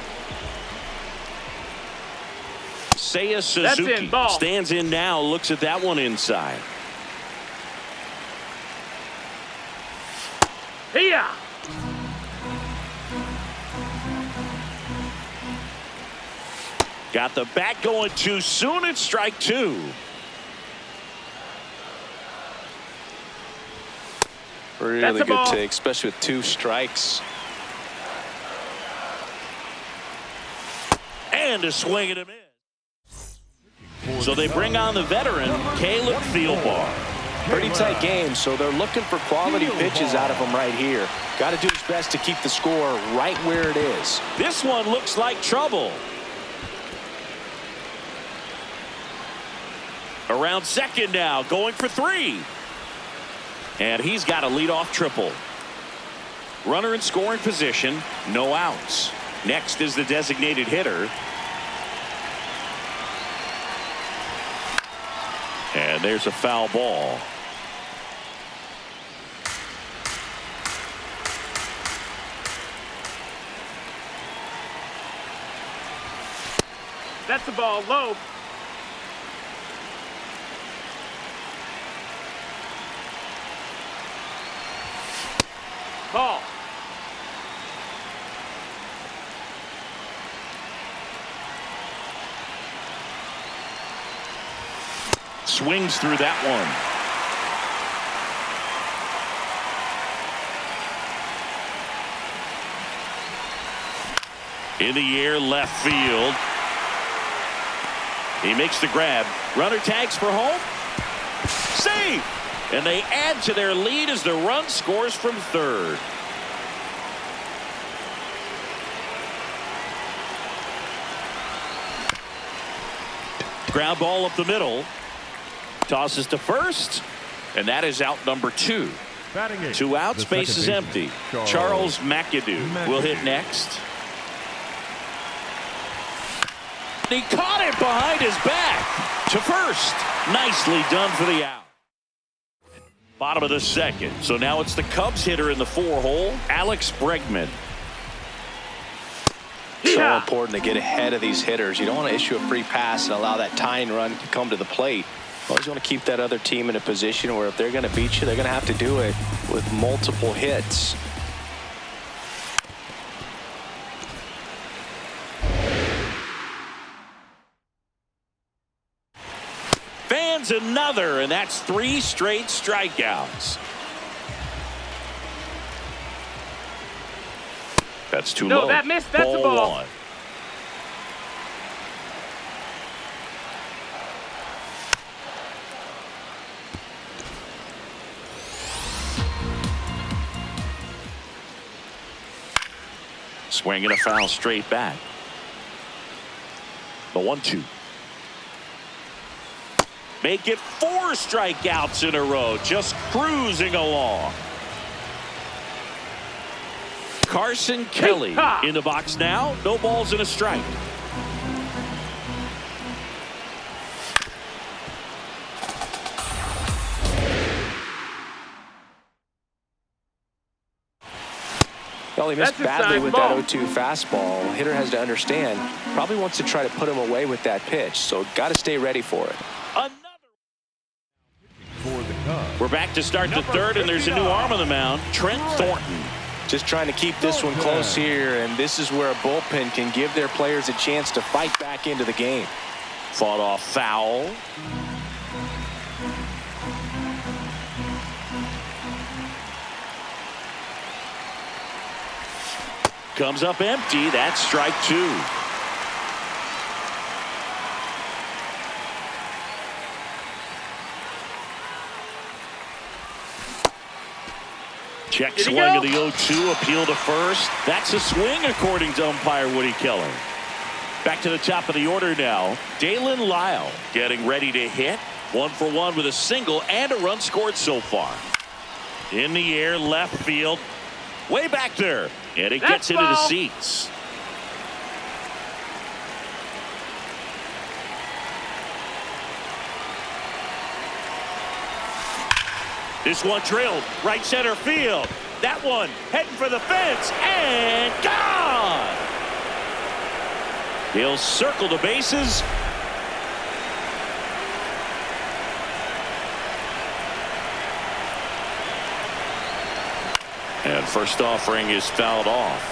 Seiya Suzuki stands in now, looks at that one inside. Here. Got the bat going too soon. It's strike two. Really good take, especially with 2 strikes. And a swing and a miss. So they bring on the veteran, Caleb Thielbar. Pretty tight game, so they're looking for quality pitches out of him right here. Got to do his best to keep the score right where it is. This one looks like trouble. Around second now, going for 3. And he's got a leadoff triple. Runner in scoring position, no outs. Next is the designated hitter. And there's a foul ball. That's the ball low. Ball. Swings through that one. In the air, left field. He makes the grab. Runner tags for home. Safe. And they add to their lead as the run scores from third. Ground ball up the middle. Tosses to first. And that is out number 2. 2 outs, base is empty. Charles McAdoo will hit next. He caught it behind his back to first. Nicely done for the out. Bottom of the second. So now it's the Cubs hitter in the 4-hole, Alex Bregman. So important to get ahead of these hitters. You don't want to issue a free pass and allow that tying run to come to the plate. You always want to keep that other team in a position where if they're going to beat you, they're going to have to do it with multiple hits. Fans another, and that's 3 straight strikeouts. That's too low. No, that missed. That's a ball. 1. Swinging a foul straight back. The 1-2. Make it 4 strikeouts in a row, just cruising along. Carson Kelly in the box now. No balls and a strike. Well, he missed badly with that 0-2 fastball. Hitter has to understand, probably wants to try to put him away with that pitch, so got to stay ready for it. For the Cubs. We're back to start the third, and there's a new arm on the mound, Trent Thornton. Just trying to keep this one close here, and this is where a bullpen can give their players a chance to fight back into the game. Fought off foul. Comes up empty. That's strike 2. Check swing of the 0-2. Appeal to first. That's a swing, according to umpire Woody Keller. Back to the top of the order now. Dalen Lyle getting ready to hit. 1 for 1 with a single and a run scored so far. In the air, left field. Way back there. And it gets into the seats. This one drilled right center field. That one heading for the fence and gone. He'll circle the bases. And first offering is fouled off.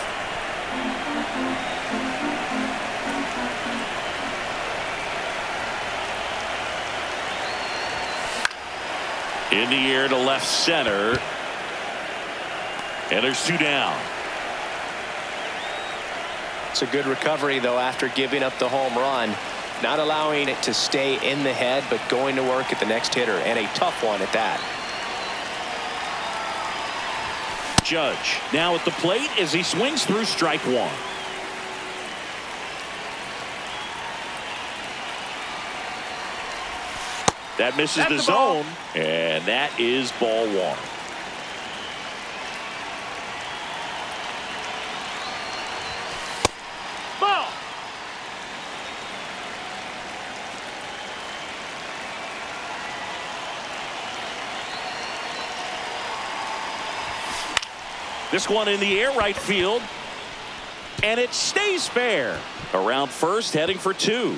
In the air to left center. And there's 2 down. It's a good recovery, though, after giving up the home run. Not allowing it to stay in the head, but going to work at the next hitter, and a tough one at that. Judge now at the plate as he swings through strike 1. That misses the zone, and that is ball 1. Ball. This one in the air right field, and it stays fair. Around first, heading for 2.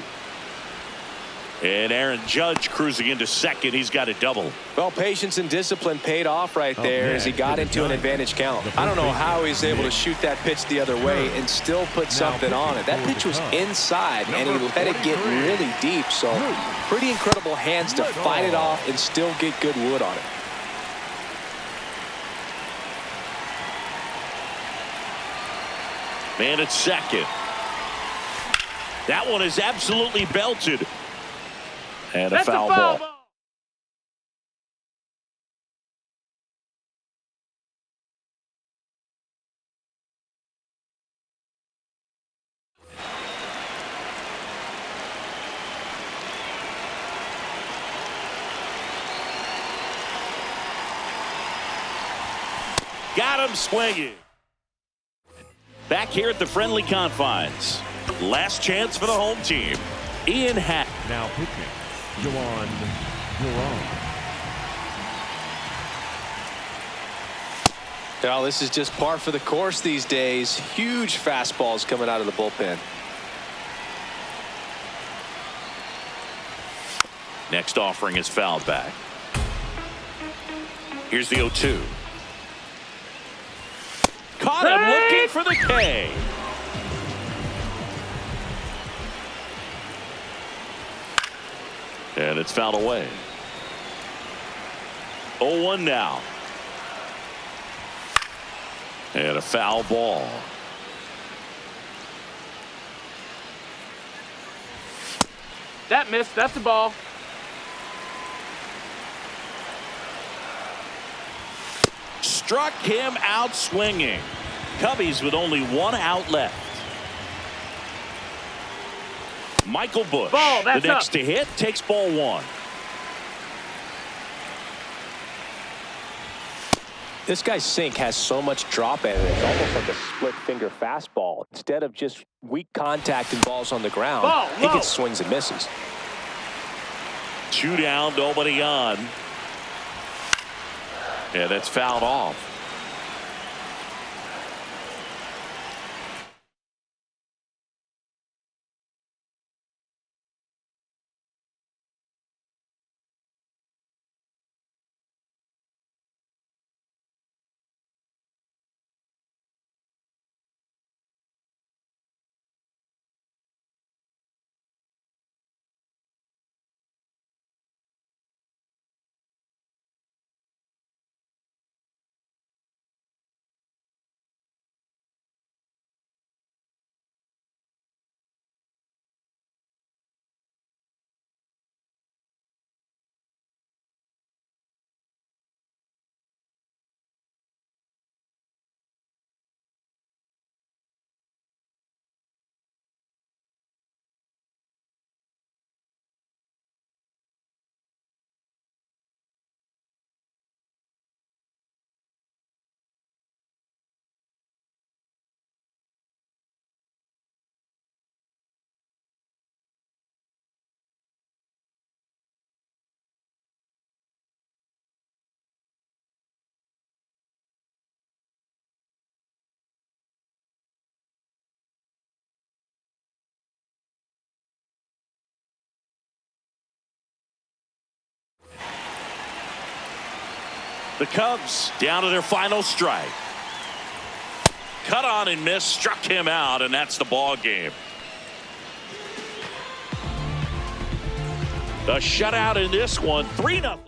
And Aaron Judge cruising into second. He's got a double. Well, patience and discipline paid off right there as he got into an advantage count. I don't know how he's able to shoot that pitch the other way and still put something on it. That pitch was inside, and he let it get really deep. So pretty incredible hands to fight it off and still get good wood on it. Man at second. That one is absolutely belted. And a foul ball. Got him swinging. Back here at the friendly confines. Last chance for the home team. Ian Happ. Now pitching, Joan Duran. Well, this is just par for the course these days. Huge fastballs coming out of the bullpen. Next offering is fouled back. Here's the 0-2. Caught him looking for the K. And it's fouled away. 0-1 now. And a foul ball. That missed. That's the ball. Struck him out swinging. Cubbies with only one out left. Michael Busch, Ball, the that's next up. to hit, takes ball one. This guy's sink has so much drop in it. It's almost like a split finger fastball. Instead of just weak contact and balls on the ground, Ball, he low. gets swings and misses. 2 down, nobody on. Yeah, that's fouled off. The Cubs down to their final strike. Cut on and miss, struck him out, and that's the ball game. The shutout in this one, 3-0.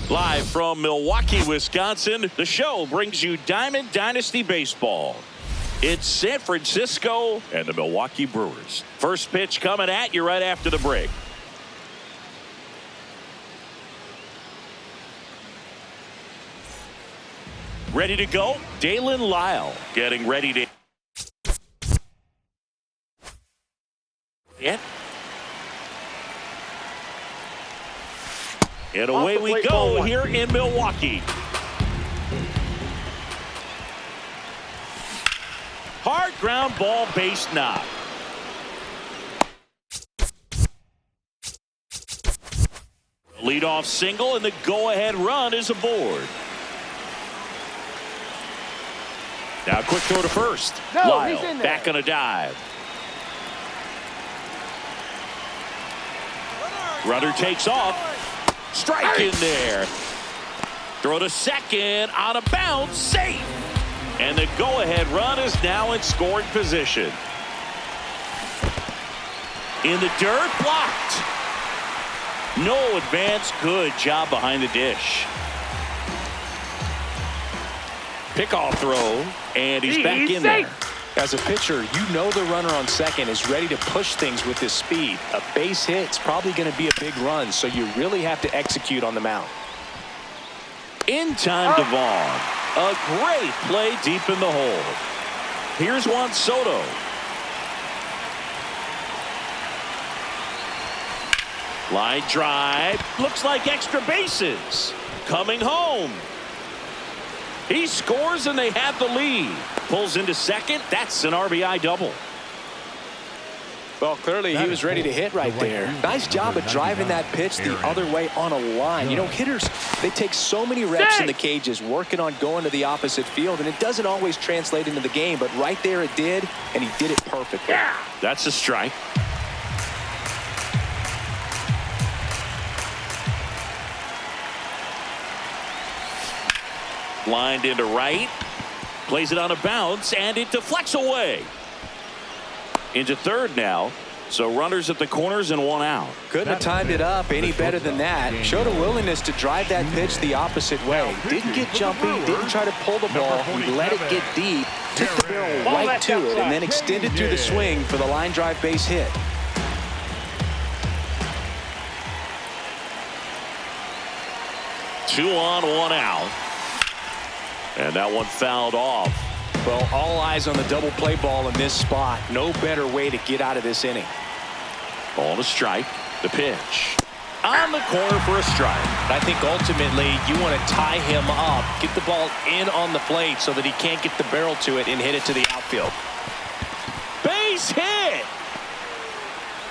Live from Milwaukee, Wisconsin, the show brings you Diamond Dynasty Baseball. It's San Francisco and the Milwaukee Brewers. First pitch coming at you right after the break. Ready to go? Dalen Lyle getting ready to hit. And away we go here in Milwaukee. Hard ground ball, base knock. Leadoff single, and the go-ahead run is aboard. Now quick throw to first. Lyle back on a dive. Runner takes off. Strike in there. Throw to second on a bounce. Safe. And the go-ahead run is now in scoring position. In the dirt, blocked. No advance. Good job behind the dish. Pickoff throw, and he's back in there. As a pitcher, you know the runner on second is ready to push things with his speed. A base hit's probably going to be a big run, so you really have to execute on the mound. In time to Vaughn. A great play deep in the hole. Here's Juan Soto. Line drive. Looks like extra bases. Coming home. He scores and they have the lead. Pulls into second. That's an RBI double. Well, clearly he was ready to hit right there. Nice job of driving that pitch the other way on a line. You know, hitters, they take so many reps in the cages working on going to the opposite field, and it doesn't always translate into the game, but right there it did, and he did it perfectly. That's a strike. Lined into right. Plays it on a bounce, and it deflects away. Into third now. So runners at the corners and one out. Couldn't have timed it up any better than that. Showed a willingness to drive that pitch the opposite way. Didn't get jumpy, didn't try to pull the ball. He let it get deep, took the barrel right to it, and then extended through the swing for the line drive base hit. Two on, one out. And that one fouled off. Well, all eyes on the double play ball in this spot. No better way to get out of this inning. Ball to strike. The pitch. On the corner for a strike. I think ultimately you want to tie him up, get the ball in on the plate so that he can't get the barrel to it and hit it to the outfield. Base hit.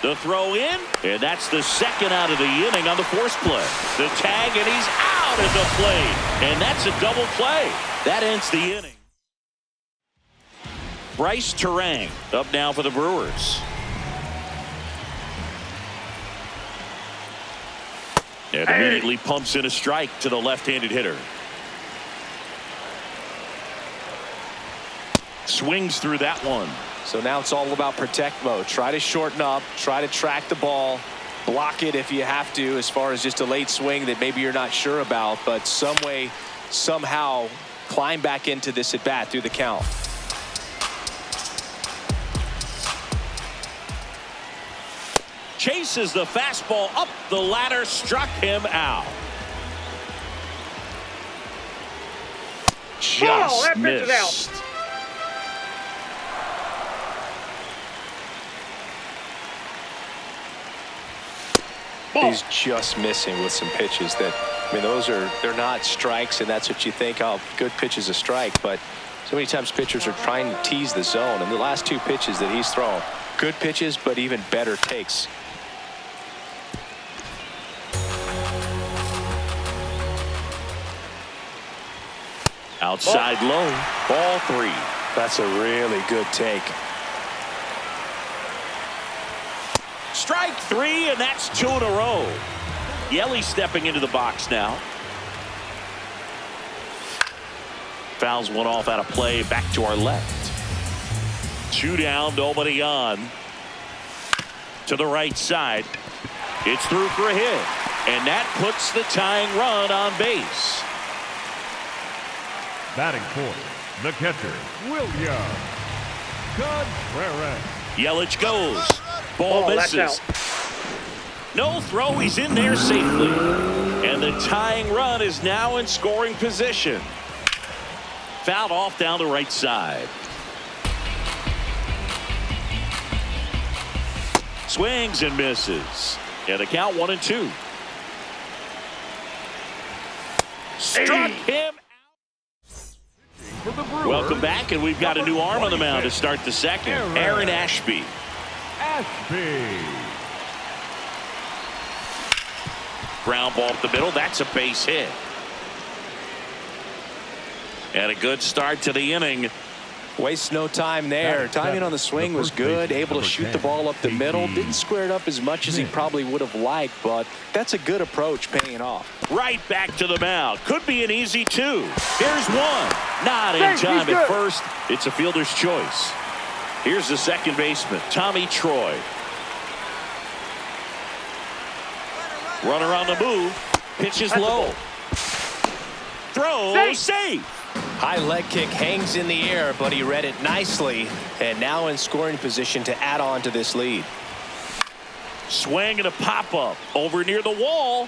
The throw in, and that's the second out of the inning on the force play. The tag, and he's out at the plate. And that's a double play. That ends the inning. Bryce Terang up now for the Brewers. And immediately pumps in a strike to the left-handed hitter. Swings through that one. So now it's all about protect mode. Try to shorten up, try to track the ball, block it if you have to, as far as just a late swing that maybe you're not sure about, but some way, somehow climb back into this at bat through the count. Chases the fastball up the ladder, struck him out. Just missed. He's just missing with some pitches that, I mean, they're not strikes, and that's what you think, oh, good pitch is a strike, but so many times pitchers are trying to tease the zone, and the last two pitches that he's thrown, good pitches, but even better takes. Outside low, ball three. That's a really good take. Strike three, and that's two in a row. Yelly stepping into the box now. Fouls one off out of play, back to our left. Two down, nobody on. To the right side. It's through for a hit. And that puts the tying run on base. Batting fourth, the catcher, William Contreras. Yelich goes. Ball that's misses. out. No throw. He's in there safely. And the tying run is now in scoring position. Fouled off down the right side. Swings and misses. And the count 1-2. Struck him. Welcome back, and we've got a new arm on the mound to start the second. Aaron Ashby. Ground ball up the middle. That's a base hit. And a good start to the inning. Wastes no time there. Timing on the swing was good. Able to shoot the ball up the middle. Didn't square it up as much as he probably would have liked, but that's a good approach paying off. Right back to the mound. Could be an easy two. Here's one. Not in time at first. It's a fielder's choice. Here's the second baseman, Tommy Troy. Runner on the move. Pitches low. Throw. Safe. High leg kick hangs in the air, but he read it nicely, and now in scoring position to add on to this lead. Swing and a pop-up over near the wall,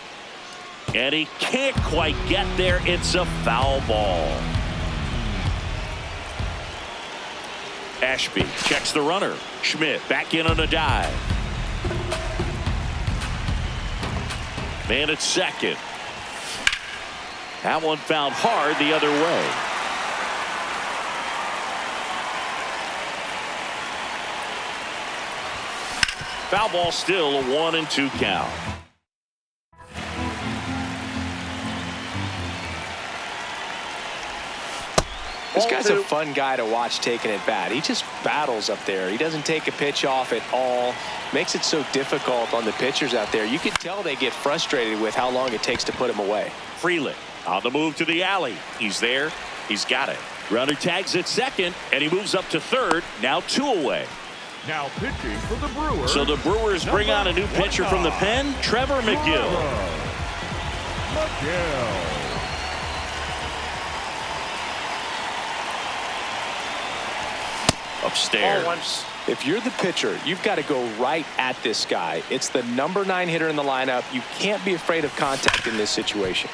and he can't quite get there. It's a foul ball. Ashby checks the runner. Schmidt back in on a dive. Man at second. That one found hard the other way. Foul ball, still a 1-2 count. This guy's a fun guy to watch taking at bat. He just battles up there. He doesn't take a pitch off at all. Makes it so difficult on the pitchers out there. You can tell they get frustrated with how long it takes to put him away. Freeland on the move to the alley. He's there. He's got it. Runner tags at second, and he moves up to third. Now 2 away. Now pitching for the Brewers. So the Brewers bring on a new pitcher from the pen, Trevor McGill. Upstairs. If you're the pitcher, you've got to go right at this guy. It's the number 9 hitter in the lineup. You can't be afraid of contact in this situation.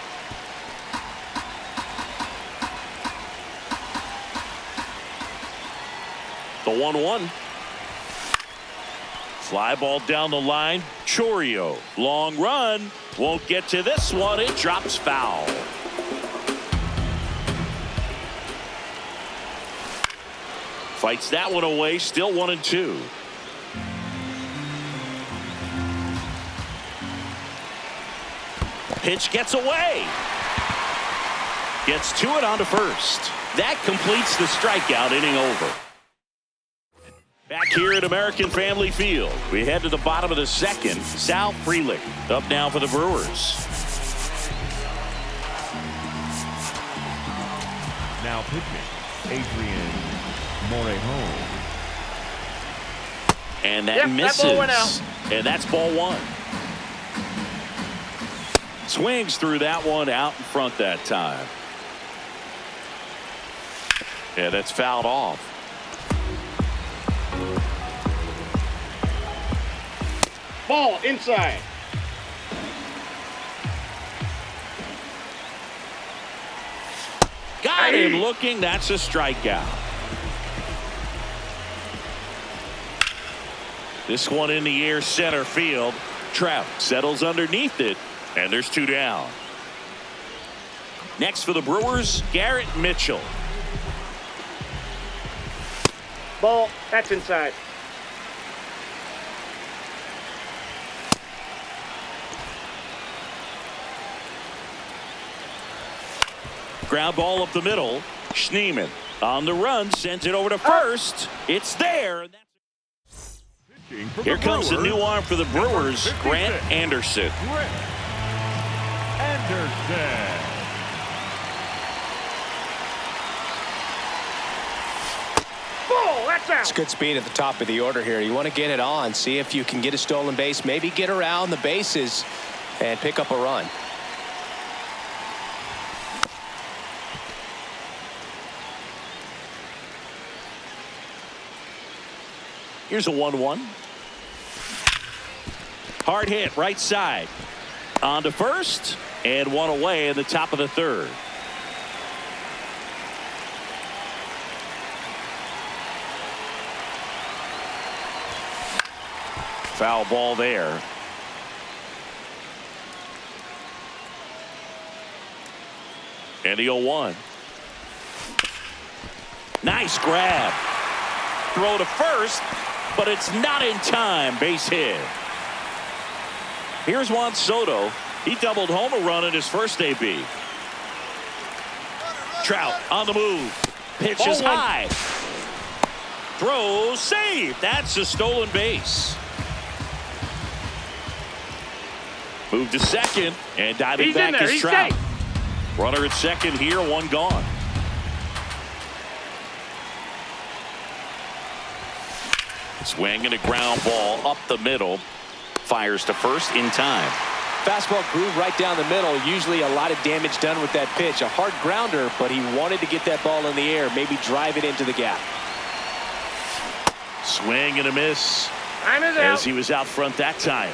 The 1-1. Fly ball down the line. Chourio. Long run. Won't get to this one. It drops foul. Fights that one away. Still 1-2. Pitch gets away. Gets to it onto first. That completes the strikeout. Inning over. Back here at American Family Field, we head to the bottom of the second. Sal Frelick up now for the Brewers. Now pitching, Adrian Morejon. And that misses. That ball went out. And that's ball 1. Swings through that one out in front that time. Yeah, that's fouled off. Ball inside. Got him looking. That's a strikeout. This one in the air, center field. Trout settles underneath it, and there's 2 down. Next for the Brewers, Garrett Mitchell. Ball. That's inside. Ground ball up the middle. Schneeman on the run, sends it over to first. It's there. Here comes the new arm for the Brewers, Grant Anderson. That's out. It's good speed at the top of the order here. You want to get it on, see if you can get a stolen base, maybe get around the bases. and pick up a run. Here's a 1-1. Hard hit right side. On to first and one away in the top of the third. Foul ball there. And the 0-1. Nice grab. Throw to first, but it's not in time. Base hit. Here's Juan Soto. He doubled home a run in his first AB. Trout on the move. Pitch is high. Throw saved. That's a stolen base. Move to second and diving back is Trout. Runner at second here, one gone. Swing and a ground ball up the middle. Fires to first in time. Fastball groove right down the middle. Usually a lot of damage done with that pitch. A hard grounder, but he wanted to get that ball in the air. Maybe drive it into the gap. Swing and a miss. Time is as out. he was out front that time.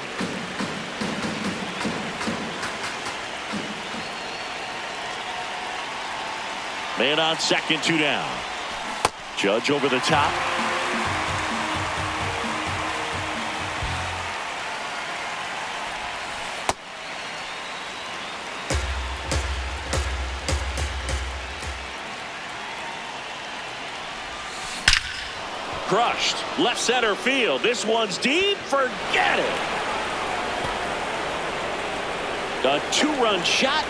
Man on second, 2 down. Judge over the top. Crushed. Left center field. This one's deep. Forget it. A 2-run shot.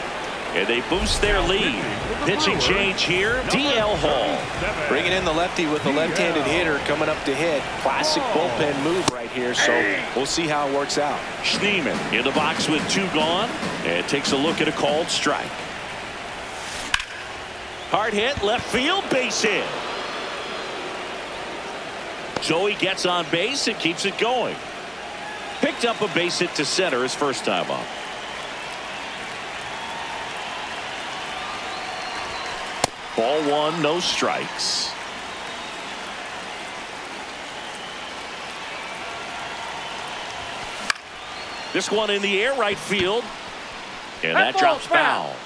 And they boost their lead. Pitching change here. DL Hall. Bringing in the lefty with the left-handed hitter coming up to hit. Classic bullpen move right here, so we'll see how it works out. Schneemann in the box with 2 gone. And takes a look at a called strike. Hard hit. Left field. Base hit. So he gets on base and keeps it going. Picked up a base hit to center his first time up. Ball 1, no strikes. This one in the air, right field. And that drops foul.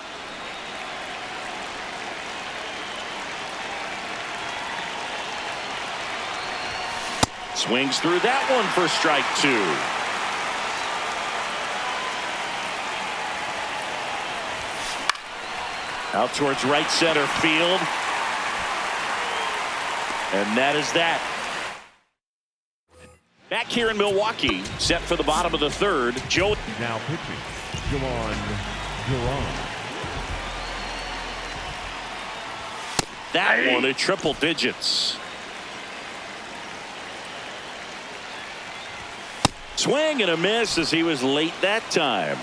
Swings through that one for strike 2. Out towards right center field. And that is that. Back here in Milwaukee, set for the bottom of the third. Joe Now pitching, Juan Duran. That one at triple digits. Swing and a miss as he was late that time.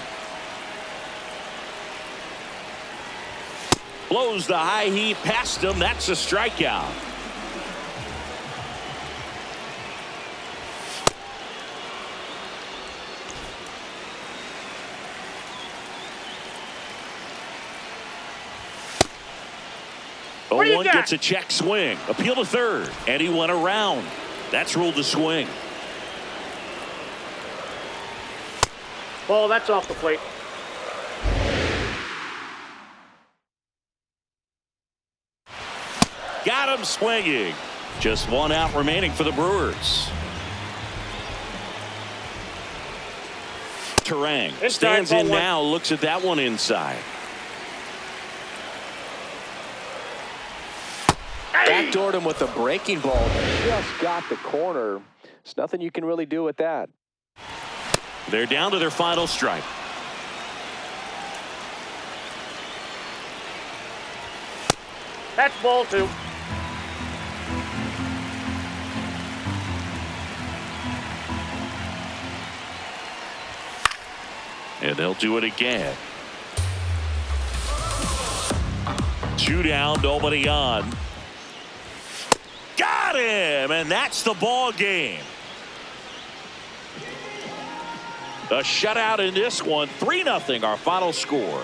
Blows the high heat past him. That's a strikeout. What do you 0-1 got? gets a check swing. Appeal to third. And he went around. That's ruled a swing. Ball, that's off the plate. Got him swinging. Just 1 out remaining for the Brewers. Terang stands in now, looks at that one inside. Backdoored him with a breaking ball. Just got the corner. There's nothing you can really do with that. They're down to their final strike. That's ball 2. And they'll do it again. 2 down, nobody on. Got him, and that's the ball game. A shutout in this one, 3-0 our final score.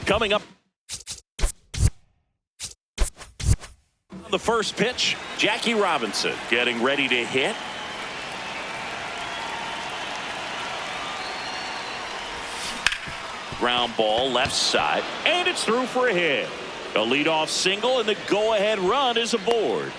Coming up. The first pitch, Jackie Robinson getting ready to hit. Ground ball left side, and it's through for a hit. A leadoff single, and the go-ahead run is aboard.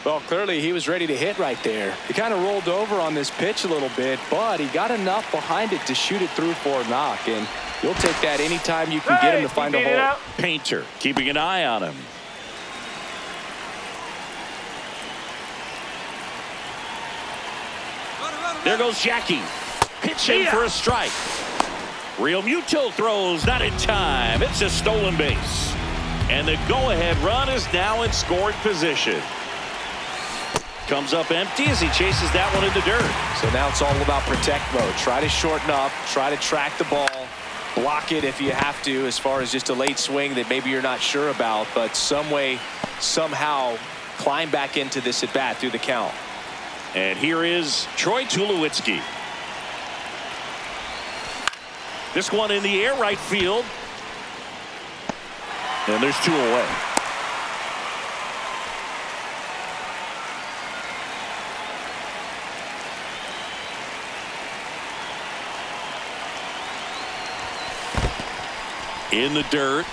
Well, clearly he was ready to hit right there. He kind of rolled over on this pitch a little bit, but he got enough behind it to shoot it through for a knock, and you'll take that anytime you can get him to find a hole. Painter keeping an eye on him. There goes Jackie. Pitching for a strike. Real Muto throws not in time. It's a stolen base. And the go-ahead run is now in scoring position. Comes up empty as he chases that one in the dirt. So now it's all about protect mode. Try to shorten up. Try to track the ball. Block it if you have to, as far as just a late swing that maybe you're not sure about. But some way, somehow, climb back into this at-bat through the count. And here is Troy Tulowitzki. This one in the air, right field. And there's two away. In the dirt.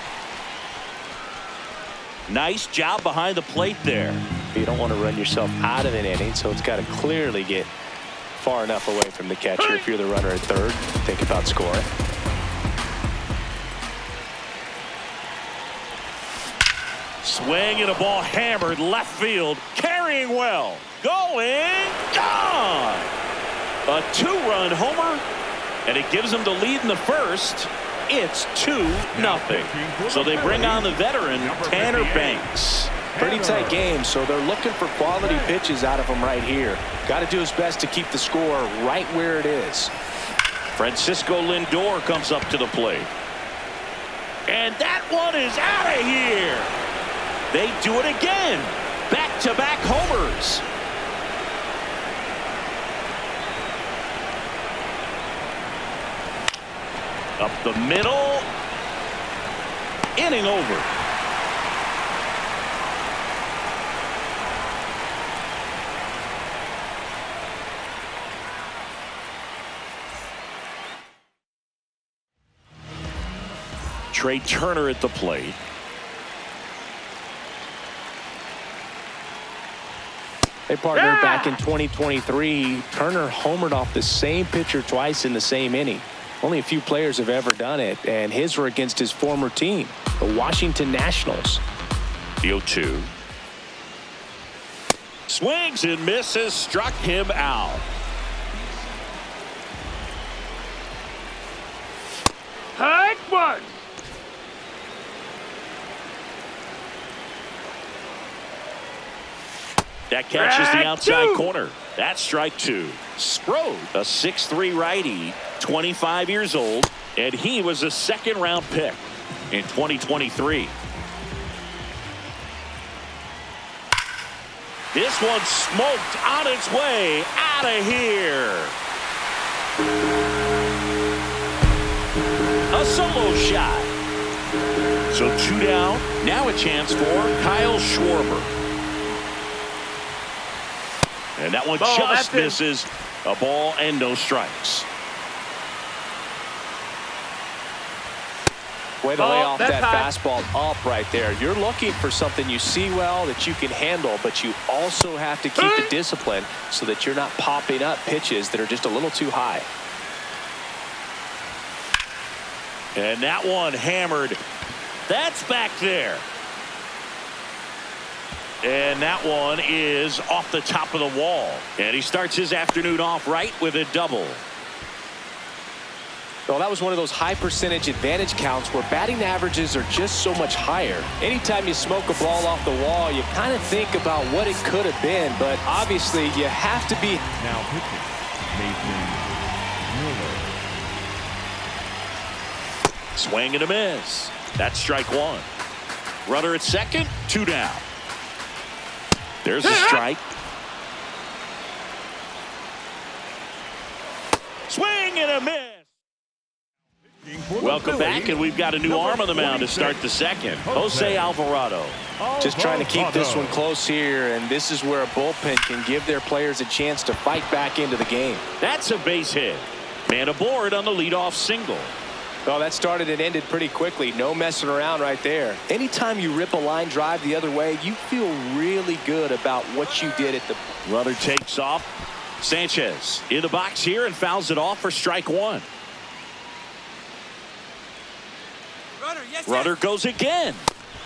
Nice job behind the plate there. You don't want to run yourself out of an inning, so it's got to clearly get far enough away from the catcher. If you're the runner at third, think about scoring. Swing and a ball hammered left field. Carrying well. Going. Gone. A two-run homer. And it gives them the lead in the first. It's 2-0. So they bring on the veteran, Tanner Banks. Pretty tight game, so they're looking for quality pitches out of him right here. Got to do his best to keep the score right where it is. Francisco Lindor comes up to the plate. And that one is out of here. They do it again. Back-to-back homers. Up the middle. Inning over. Trey Turner at the plate. Hey, partner, back in 2023, Turner homered off the same pitcher twice in the same inning. Only a few players have ever done it, and his were against his former team, the Washington Nationals. The 0-2. Swings and misses, struck him out. Hot one. That catches the outside corner. That's strike two. Sprode, a 6'3" righty, 25 years old, and he was a second-round pick in 2023. This one smoked on its way out of here. A solo shot. So two down. Now a chance for Kyle Schwarber. And that one just misses. A ball and no strikes. Way to lay off that fastball up right there. You're looking for something you see well that you can handle, but you also have to keep the discipline so that you're not popping up pitches that are just a little too high. And that one hammered. That's back there. And that one is off the top of the wall. And he starts his afternoon off right with a double. Well, that was one of those high percentage advantage counts where batting averages are just so much higher. Anytime you smoke a ball off the wall, you kind of think about what it could have been. But obviously, you have to be. Now pitching, Mason Miller. Swing and a miss. That's strike one. Runner at second, two down. There's a strike. Swing and a miss. Welcome back, and we've got a new arm on the mound to start the second. Jose Alvarado. Just trying to keep this one close here, and this is where a bullpen can give their players a chance to fight back into the game. That's a base hit. Man aboard on the leadoff single. Oh, that started and ended pretty quickly. No messing around right there. Anytime you rip a line drive the other way, you feel really good about what you did at the... Runner takes off. Sanchez in the box here and fouls it off for strike one. Runner goes again.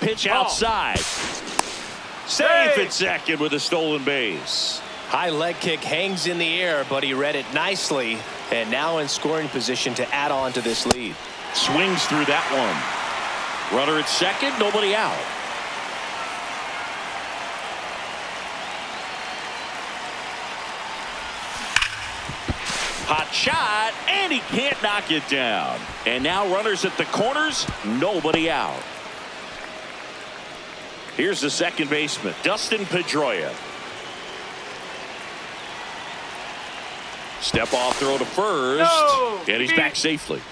Pitch outside. Safe at second with a stolen base. High leg kick hangs in the air, but he read it nicely, and now in scoring position to add on to this lead. Swings through that one. Runner at second, nobody out. Hot shot, and he can't knock it down. And now runners at the corners, nobody out. Here's the second baseman, Dustin Pedroia. Step off throw to first, and he's back safely.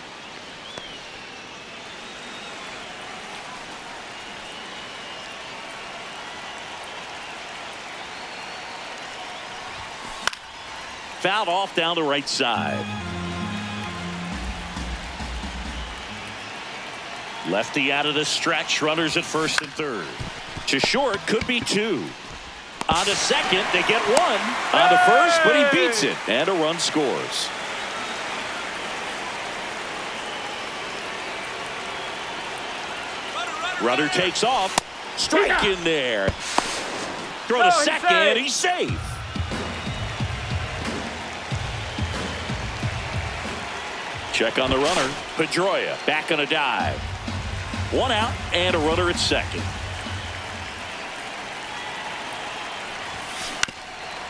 Fouled off down the right side. Lefty out of the stretch. Runners at first and third. To short, could be two. On to second, they get one. On to first, but he beats it. And a run scores. Runner takes off. Strike in there. Throw to second, and he's safe. Check on the runner. Pedroia back on a dive. One out and a runner at second.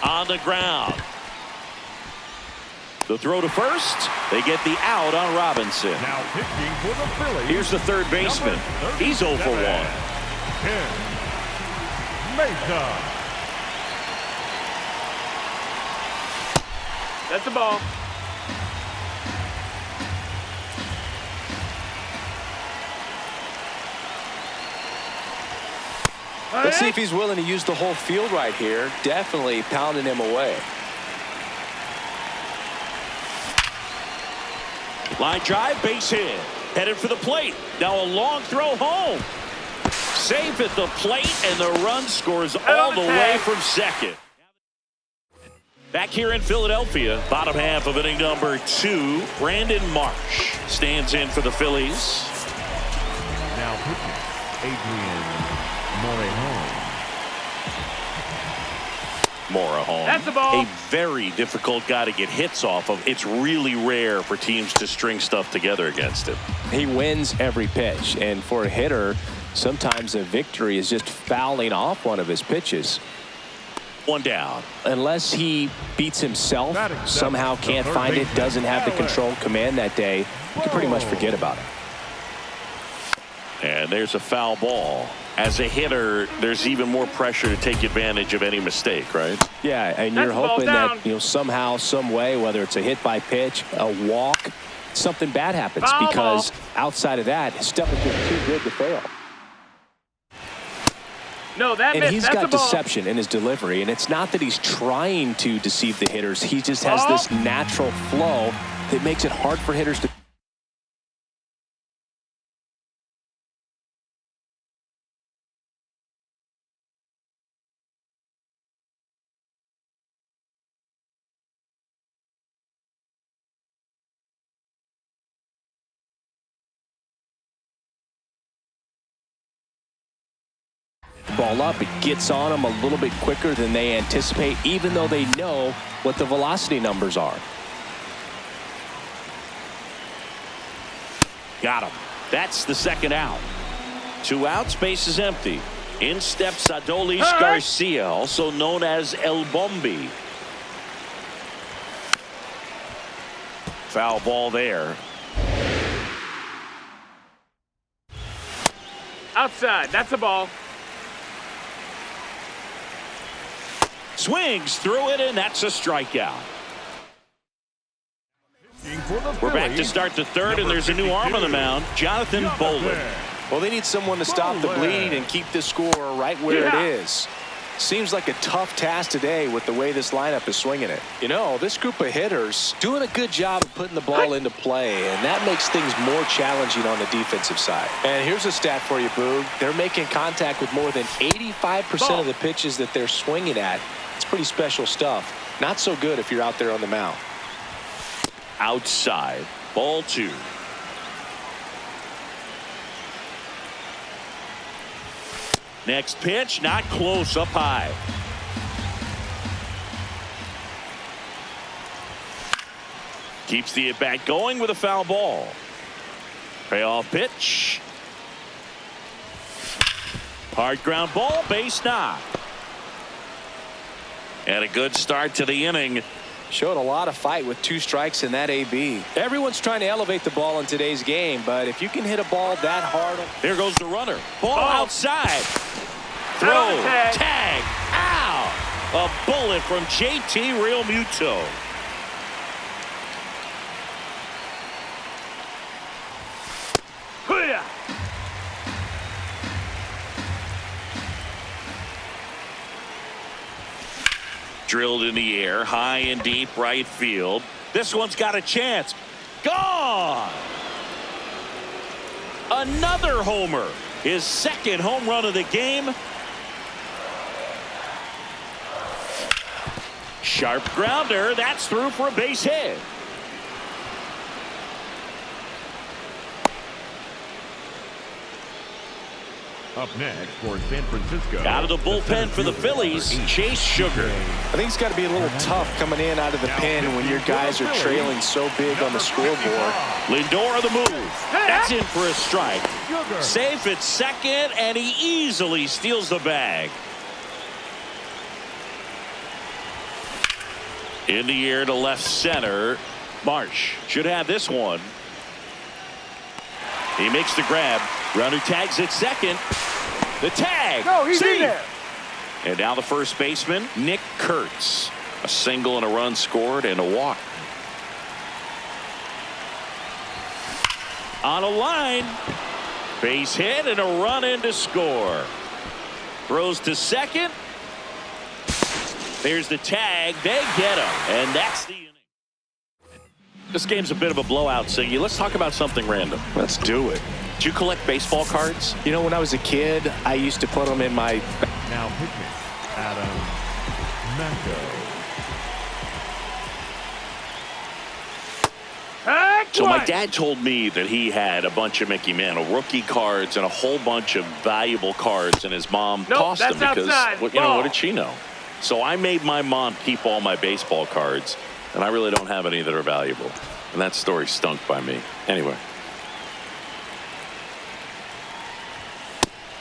On the ground. The throw to first. They get the out on Robinson. Now pitching for the Phillies. Here's the third baseman. He's 0 for 1. Mesa. That's the ball. Let's see if he's willing to use the whole field right here. Definitely pounding him away. Line drive, base hit. Headed for the plate. Now a long throw home. Safe at the plate, and the run scores all the way from second. Back here in Philadelphia, bottom half of inning number 2, Brandon Marsh stands in for the Phillies. Now pitching, Adrian Morejon. That's the ball. A very difficult guy to get hits off of. It's really rare for teams to string stuff together against him. He wins every pitch, and for a hitter, sometimes a victory is just fouling off one of his pitches. One down. Unless he beats himself, somehow can't find it, doesn't have the controlled command that day, you can pretty much forget about it. And there's a foul ball. As a hitter, there's even more pressure to take advantage of any mistake, right? Yeah, and you're hoping that, somehow, some way, whether it's a hit by pitch, a walk, something bad happens, because outside of that, his stuff is just too good to fail. No, that and he's got deception in his delivery, and it's not that he's trying to deceive the hitters. He just has this natural flow that makes it hard for hitters to. Ball up, it gets on them a little bit quicker than they anticipate, even though they know what the velocity numbers are. Got him. That's the second out. 2 outs, base is empty. In steps Adolis Garcia, also known as El Bombi. Foul ball there. Outside. That's a ball. Swings through it, and that's a strikeout. for the We're back to Phillies, start the third, and number there's a new arm on the 52, mound, Jonathan Bolin. Well, they need someone to stop the bleed and keep this score right where it is. Seems like a tough task today with the way this lineup is swinging it. You know, this group of hitters doing a good job of putting the ball into play, and that makes things more challenging on the defensive side. And here's a stat for you, Boog. They're making contact with more than 85% of the pitches that they're swinging at. It's pretty special stuff. Not so good if you're out there on the mound. Outside, ball 2. Next pitch, not close, up high. Keeps the at-bat going with a foul ball. Payoff pitch. Hard ground ball, base knock. And a good start to the inning. Showed a lot of fight with 2 strikes in that AB. Everyone's trying to elevate the ball in today's game, but if you can hit a ball that hard. Here goes the runner. Ball outside. Throw. Tag. Ow. A bullet from JT Realmuto. Drilled in the air, high and deep right field. This one's got a chance. Gone. Another homer. His second home run of the game. Sharp grounder. That's through for a base hit. Up next for San Francisco. Out of the bullpen for the Phillies, Chase Sugar. I think it's got to be a little tough coming in out of the pen when your guys are trailing so big on the scoreboard. Lindor the move. That's in for a strike. Safe at second, and he easily steals the bag. In the air to left center. Marsh should have this one. He makes the grab. Runner tags at second. The tag. No, he's in there. And now the first baseman, Nick Kurtz. A single and a run scored and a walk. On a line. Base hit and a run in to score. Throws to second. There's the tag. They get him. And that's the inning. This game's a bit of a blowout, Siggy. Let's talk about something random. Let's do it. Do you collect baseball cards? You know, when I was a kid, I used to put them in my. Now pitching, Adam Macko. So my dad told me that he had a bunch of Mickey Mantle rookie cards and a whole bunch of valuable cards, and his mom tossed them because, what did she know? So I made my mom keep all my baseball cards, and I really don't have any that are valuable. And that story stunk by me. Anyway.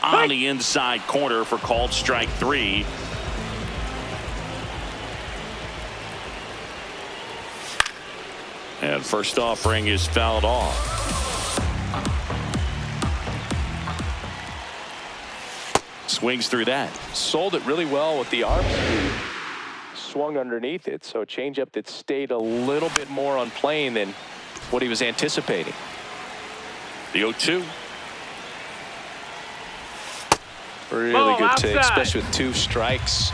On the inside corner for called strike 3. And first offering is fouled off. Swings through that. Sold it really well with the arm speed. Swung underneath it, so a changeup that stayed a little bit more on plane than what he was anticipating. The 0-2. Really good take, especially with 2 strikes.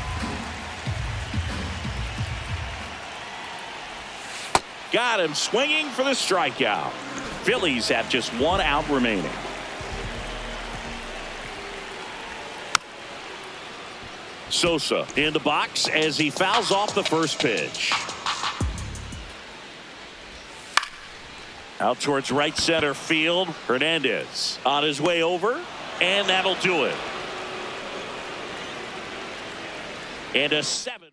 Got him swinging for the strikeout. Phillies have just 1 out remaining. Sosa in the box as he fouls off the first pitch. Out towards right center field. Hernandez on his way over, and that'll do it. And a 7.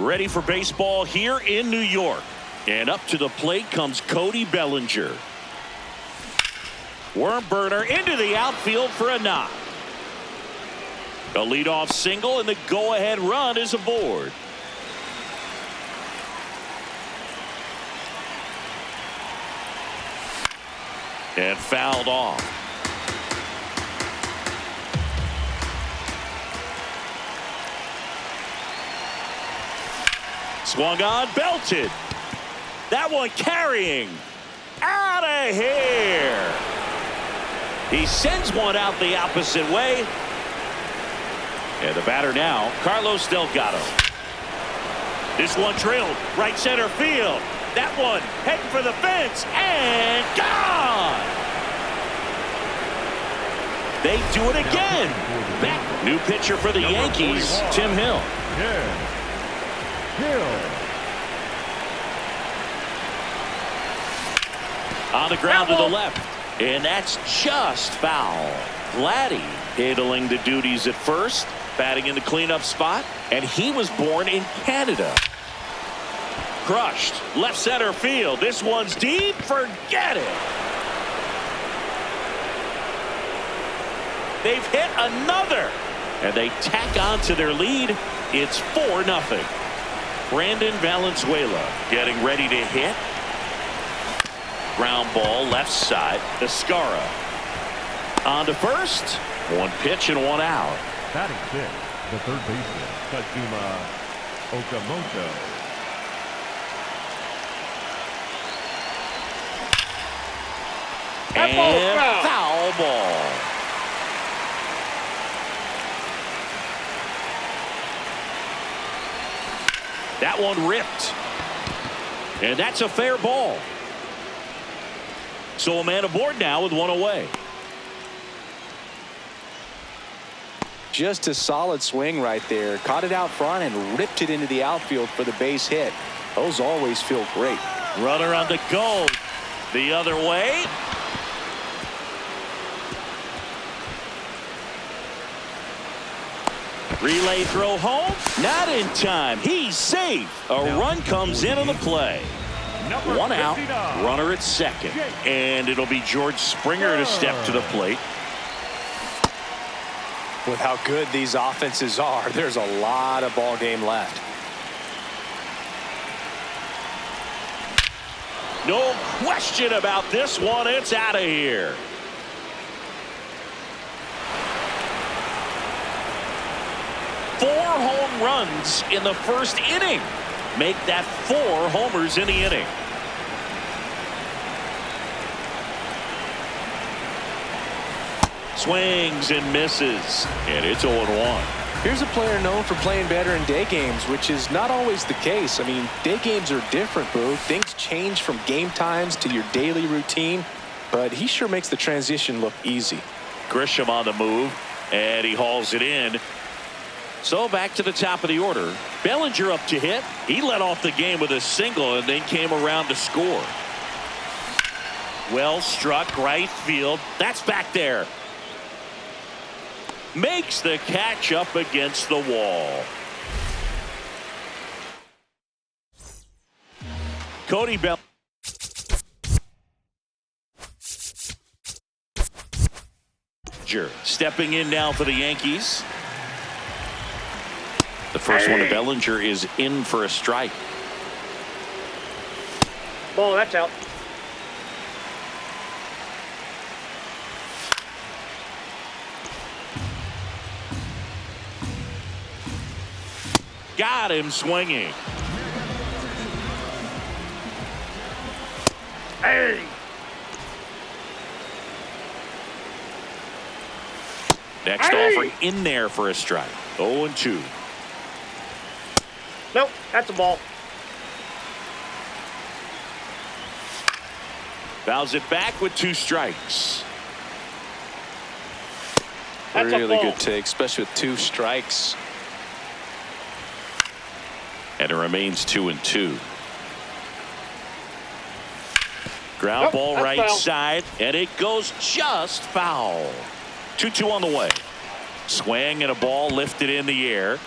Ready for baseball here in New York. And up to the plate comes Cody Bellinger. Worm burner into the outfield for a knock. A leadoff single, and the go-ahead run is aboard. And fouled off. Swung on, belted. That one carrying. Out of here. He sends one out the opposite way. And the batter now, Carlos Delgado. This one drilled right center field. That one heading for the fence and gone. They do it again. Back. New pitcher for the Yankees, Tim Hill. On the ground to the left. And that's just foul. Vladdy handling the duties at first, batting in the cleanup spot, and he was born in Canada. Crushed left center field. This one's deep. Forget it. They've hit another, and they tack on to their lead. It's 4-0. Brandon Valenzuela getting ready to hit. Ground ball left side. Escara on to first. One pitch and one out. Batting fifth, the third baseman, Kazuma Okamoto. And foul ball. That one ripped. And that's a fair ball. So a man aboard now with one away. Just a solid swing right there. Caught it out front and ripped it into the outfield for the base hit. Those always feel great. Runner on the go. The other way. Relay throw home. Not in time. He's safe. A run comes in on the play. One out. Runner at second. And it'll be George Springer to step to the plate. With how good these offenses are, there's a lot of ball game left. No question about this one. It's out of here. Four home runs in the first inning. Make that 4 homers in the inning. Swings and misses. And it's 0-1. Here's a player known for playing better in day games, which is not always the case. I mean, day games are different, Boo. Things change from game times to your daily routine, but he sure makes the transition look easy. Grisham on the move, and he hauls it in. So back to the top of the order. Bellinger up to hit. He led off the game with a single and then came around to score. Well struck right field. That's back there. Makes the catch up against the wall. Cody Bellinger stepping in now for the Yankees. The first one to Bellinger is in for a strike. Ball, that's out. Got him swinging. Hey! Next offering in there for a strike. 0-2. Nope, that's a ball. Fouls it back with 2 strikes. That's a really ball. good take, especially with 2 strikes. And it remains 2-2. Ground Nope, ball that's right foul. side, and it goes just foul. 2-2 on the way. Swing and a ball lifted in the air.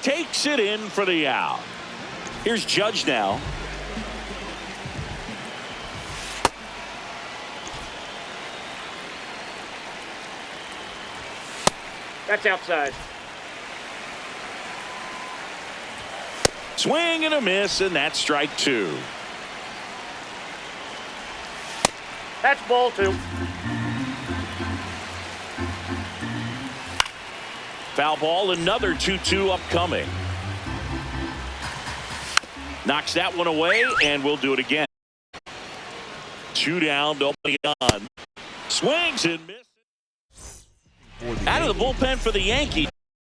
takes it in for the out. Here's Judge now. That's outside. Swing and a miss, and that's strike two. That's ball two. Foul ball, another 2-2 upcoming. Knocks that one away, and we'll do it again. 2 down, nobody on. Swings and misses. Out of the bullpen for the Yankees.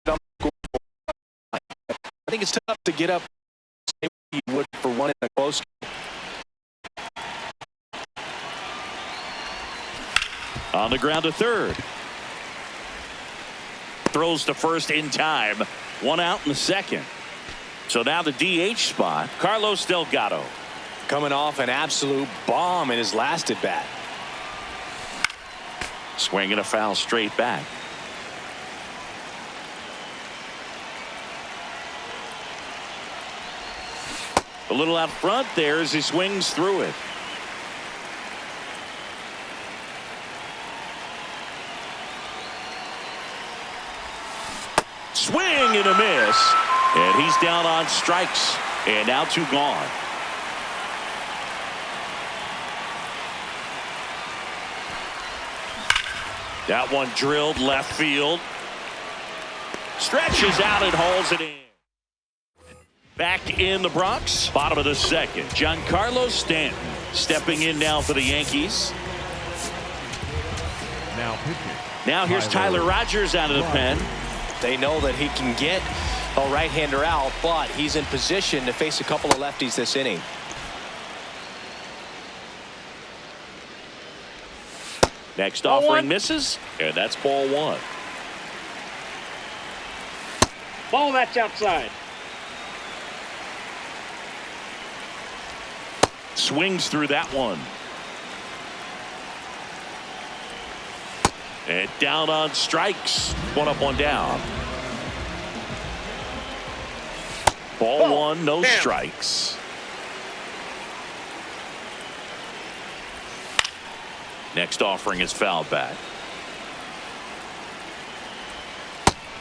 I think it's tough to get up you would for one in a close game. On the ground to third. Throws to first in time. 1 out in the second. So now the DH spot, Carlos Delgado. Coming off an absolute bomb in his last at bat. Swinging a foul straight back. A little out front there as he swings through it. Swing and a miss. And he's down on strikes. And now 2 gone. That one drilled left field. Stretches out and hauls it in. Back in the Bronx, bottom of the second. Giancarlo Stanton stepping in now for the Yankees. Now pitching. Now here's Tyler Rogers out of the pen. They know that he can get a right-hander out, but he's in position to face a couple of lefties this inning. Next Ball offering one. misses, and that's ball 1. Ball, that's outside. Swings through that one. And down on strikes. 1 up, 1 down. Ball 1, no Damn. strikes. Next offering is fouled back.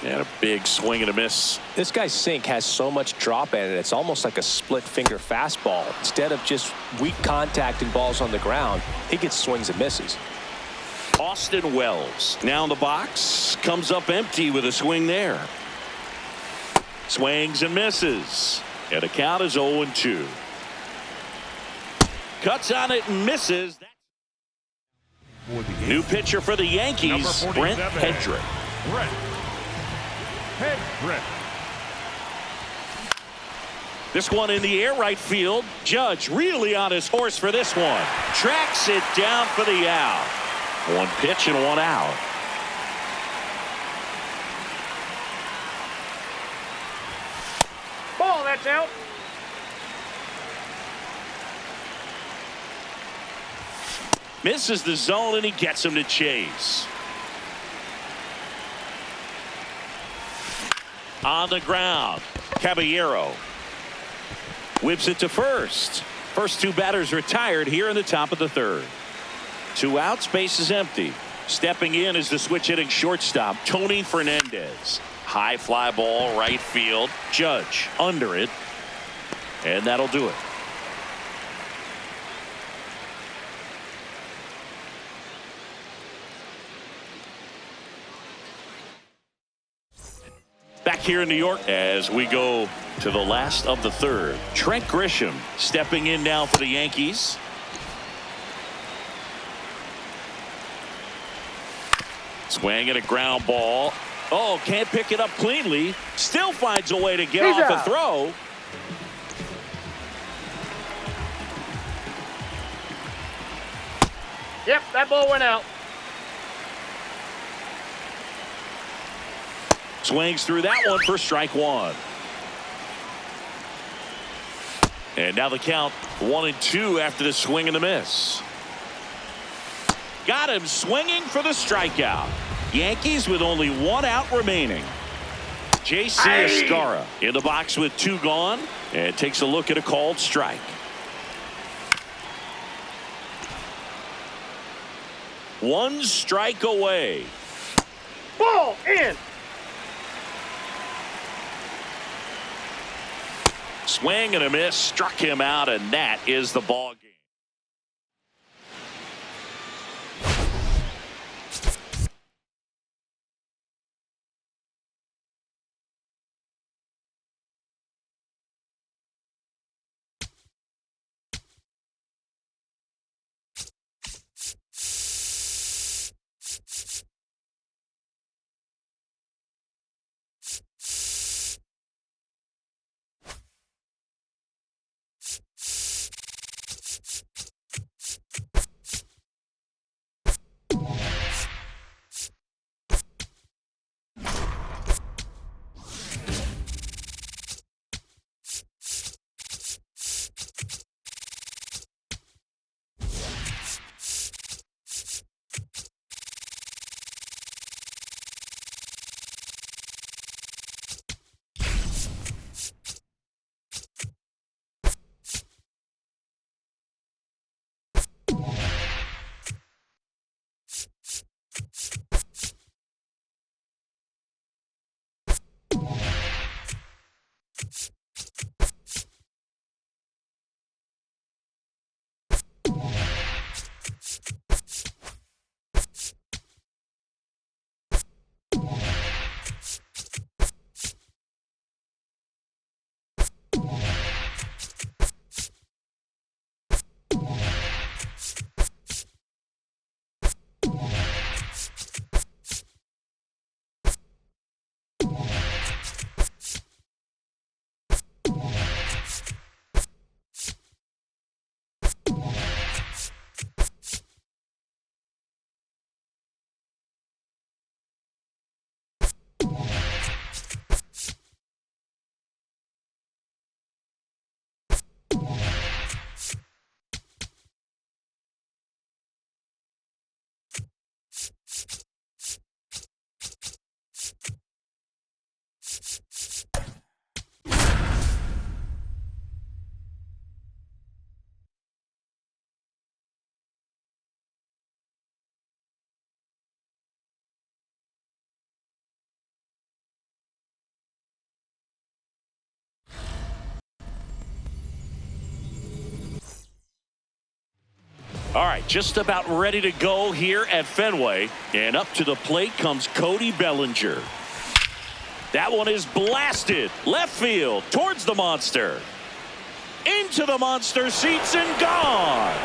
And a big swing and a miss. This guy's sink has so much drop in it. It's almost like a split finger fastball. Instead of just weak contact and balls on the ground, he gets swings and misses. Austin Wells now in the box, comes up empty with a swing there. Swings and misses, and the count is 0-2. Cuts on it and misses. New pitcher for the Yankees, Brent Hedrick. Brent Hedrick. This one in the air right field. Judge really on his horse for this one. Tracks it down for the out. 1 pitch and 1 out. Ball, that's out. Misses the zone and he gets him to chase. On the ground, Caballero whips it to first. First 2 batters retired here in the top of the third. 2 outs, base is empty. Stepping in is the switch hitting shortstop, Tony Fernandez. High fly ball, right field. Judge under it. And that'll do it. Back here in New York as we go to the last of the third. Trent Grisham stepping in now for the Yankees. Swing and a ground ball. Oh, can't pick it up cleanly. Still finds a way to get He's off out. a throw. Yep, that ball went out. Swings through that one for strike 1. And now the count 1-2 after the swing and the miss. Got him swinging for the strikeout. Yankees with only 1 out remaining. J.C. Escara in the box with 2 gone and takes a look at a called strike. One strike away. Ball in. Swing and a miss, struck him out, and that is the ball game. All right, just about ready to go here at Fenway. And up to the plate comes Cody Bellinger. That one is blasted left field towards the monster. Into the monster seats and gone.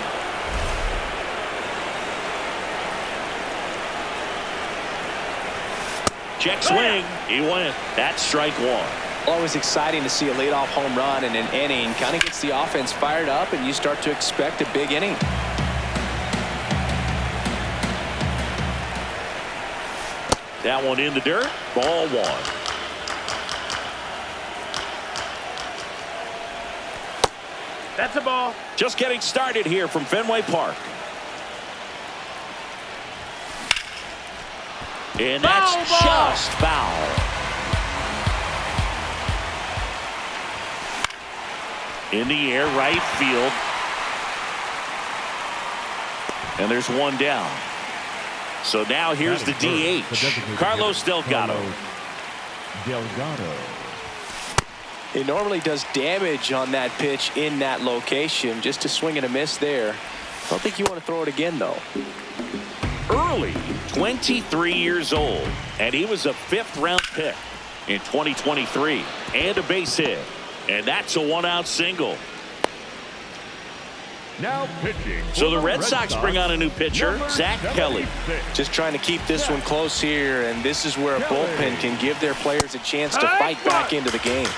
Check swing. He went. That's strike 1. Always exciting to see a leadoff home run in an inning. Kind of gets the offense fired up, and you start to expect a big inning. That one in the dirt. Ball 1. That's a ball. Just getting started here from Fenway Park. And that's just foul. In the air, right field. And there's one down. So now here's the DH, Carlos Delgado. He normally does damage on that pitch in that location. Just a swing and a miss there. I don't think you want to throw it again, though. Early, 23 years old, and he was a 5th-round pick in 2023, and a base hit. And that's a 1-out single. Now pitching. So the Red Sox bring on a new pitcher, Zach Kelly. Just trying to keep this one close here, and this is where a bullpen can give their players a chance to fight back into the game.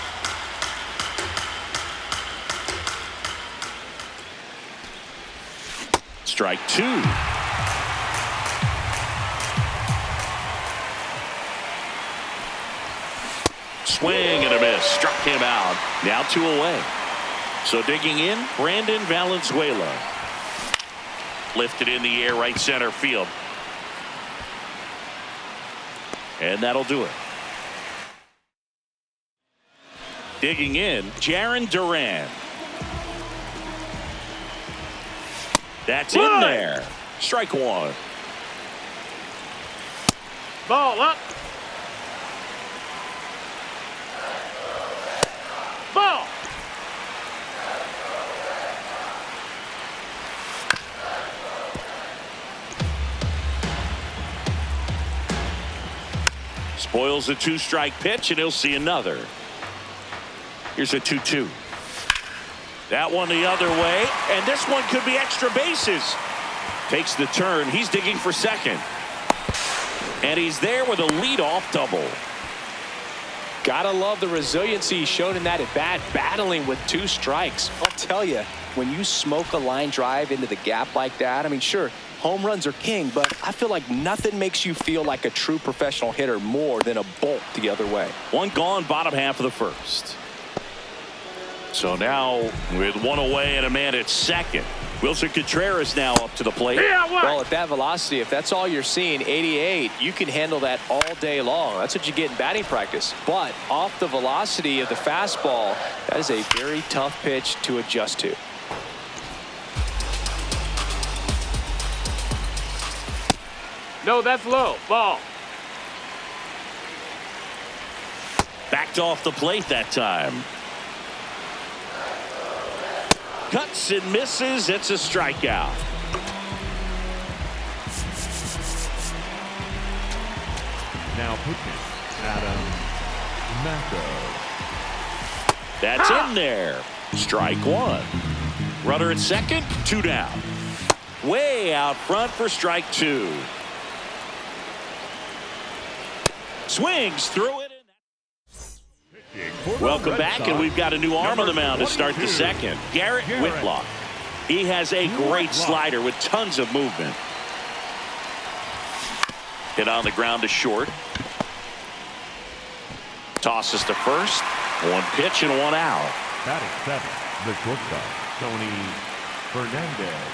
Strike 2. Swing and a miss. Struck him out. Now 2 away. So digging in, Brandon Valenzuela. Lifted in the air, right center field. And that'll do it. Digging in, Jarren Duran. That's in there. Strike one. Ball up. Ball. Spoils a 2-strike pitch, and he'll see another. Here's a 2-2. That one the other way, and this one could be extra bases. Takes the turn. He's digging for second. And he's there with a leadoff double. Gotta love the resiliency he showed in that at bat, battling with 2 strikes. I'll tell you, when you smoke a line drive into the gap like that, I mean, sure, home runs are king, but I feel like nothing makes you feel like a true professional hitter more than a bolt the other way. One gone, bottom half of the first. So now with one away and a man at second, Wilson Contreras now up to the plate. Yeah, what? Well, at that velocity, if that's all you're seeing, 88, you can handle that all day long. That's what you get in batting practice. But off the velocity of the fastball, that is a very tough pitch to adjust to. No, that's low. Ball. Backed off the plate that time. Cuts and misses. It's a strikeout. Now pitching, Adam Macko. That's in there. Strike one. Runner at second, 2 down. Way out front for strike 2. Swings through it. Welcome back, and we've got a new arm on the mound to start the second. Garrett Whitlock. He has a great slider with tons of movement. Hit on the ground to short. Tosses to first. 1 pitch and 1 out. Batting 7, the shortstop, Tony Fernandez.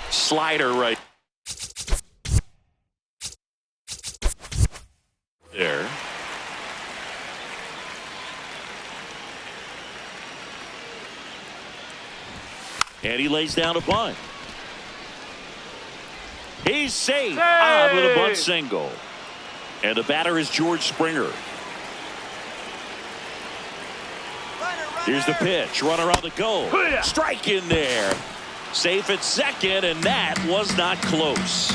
Slider right there. And he lays down a bunt. He's safe. On with a bunt single. And the batter is George Springer. Here's the pitch. Runner on the go. Strike in there. Safe at second, and that was not close.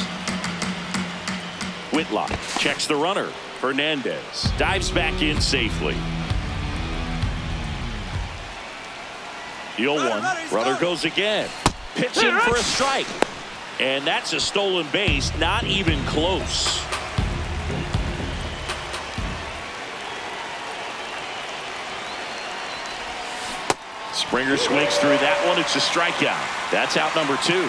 Whitlock checks the runner. Fernandez dives back in safely. The 0-1. Runner goes again. Pitching for a strike. And that's a stolen base. Not even close. Springer swings through that one. It's a strikeout. That's out number 2.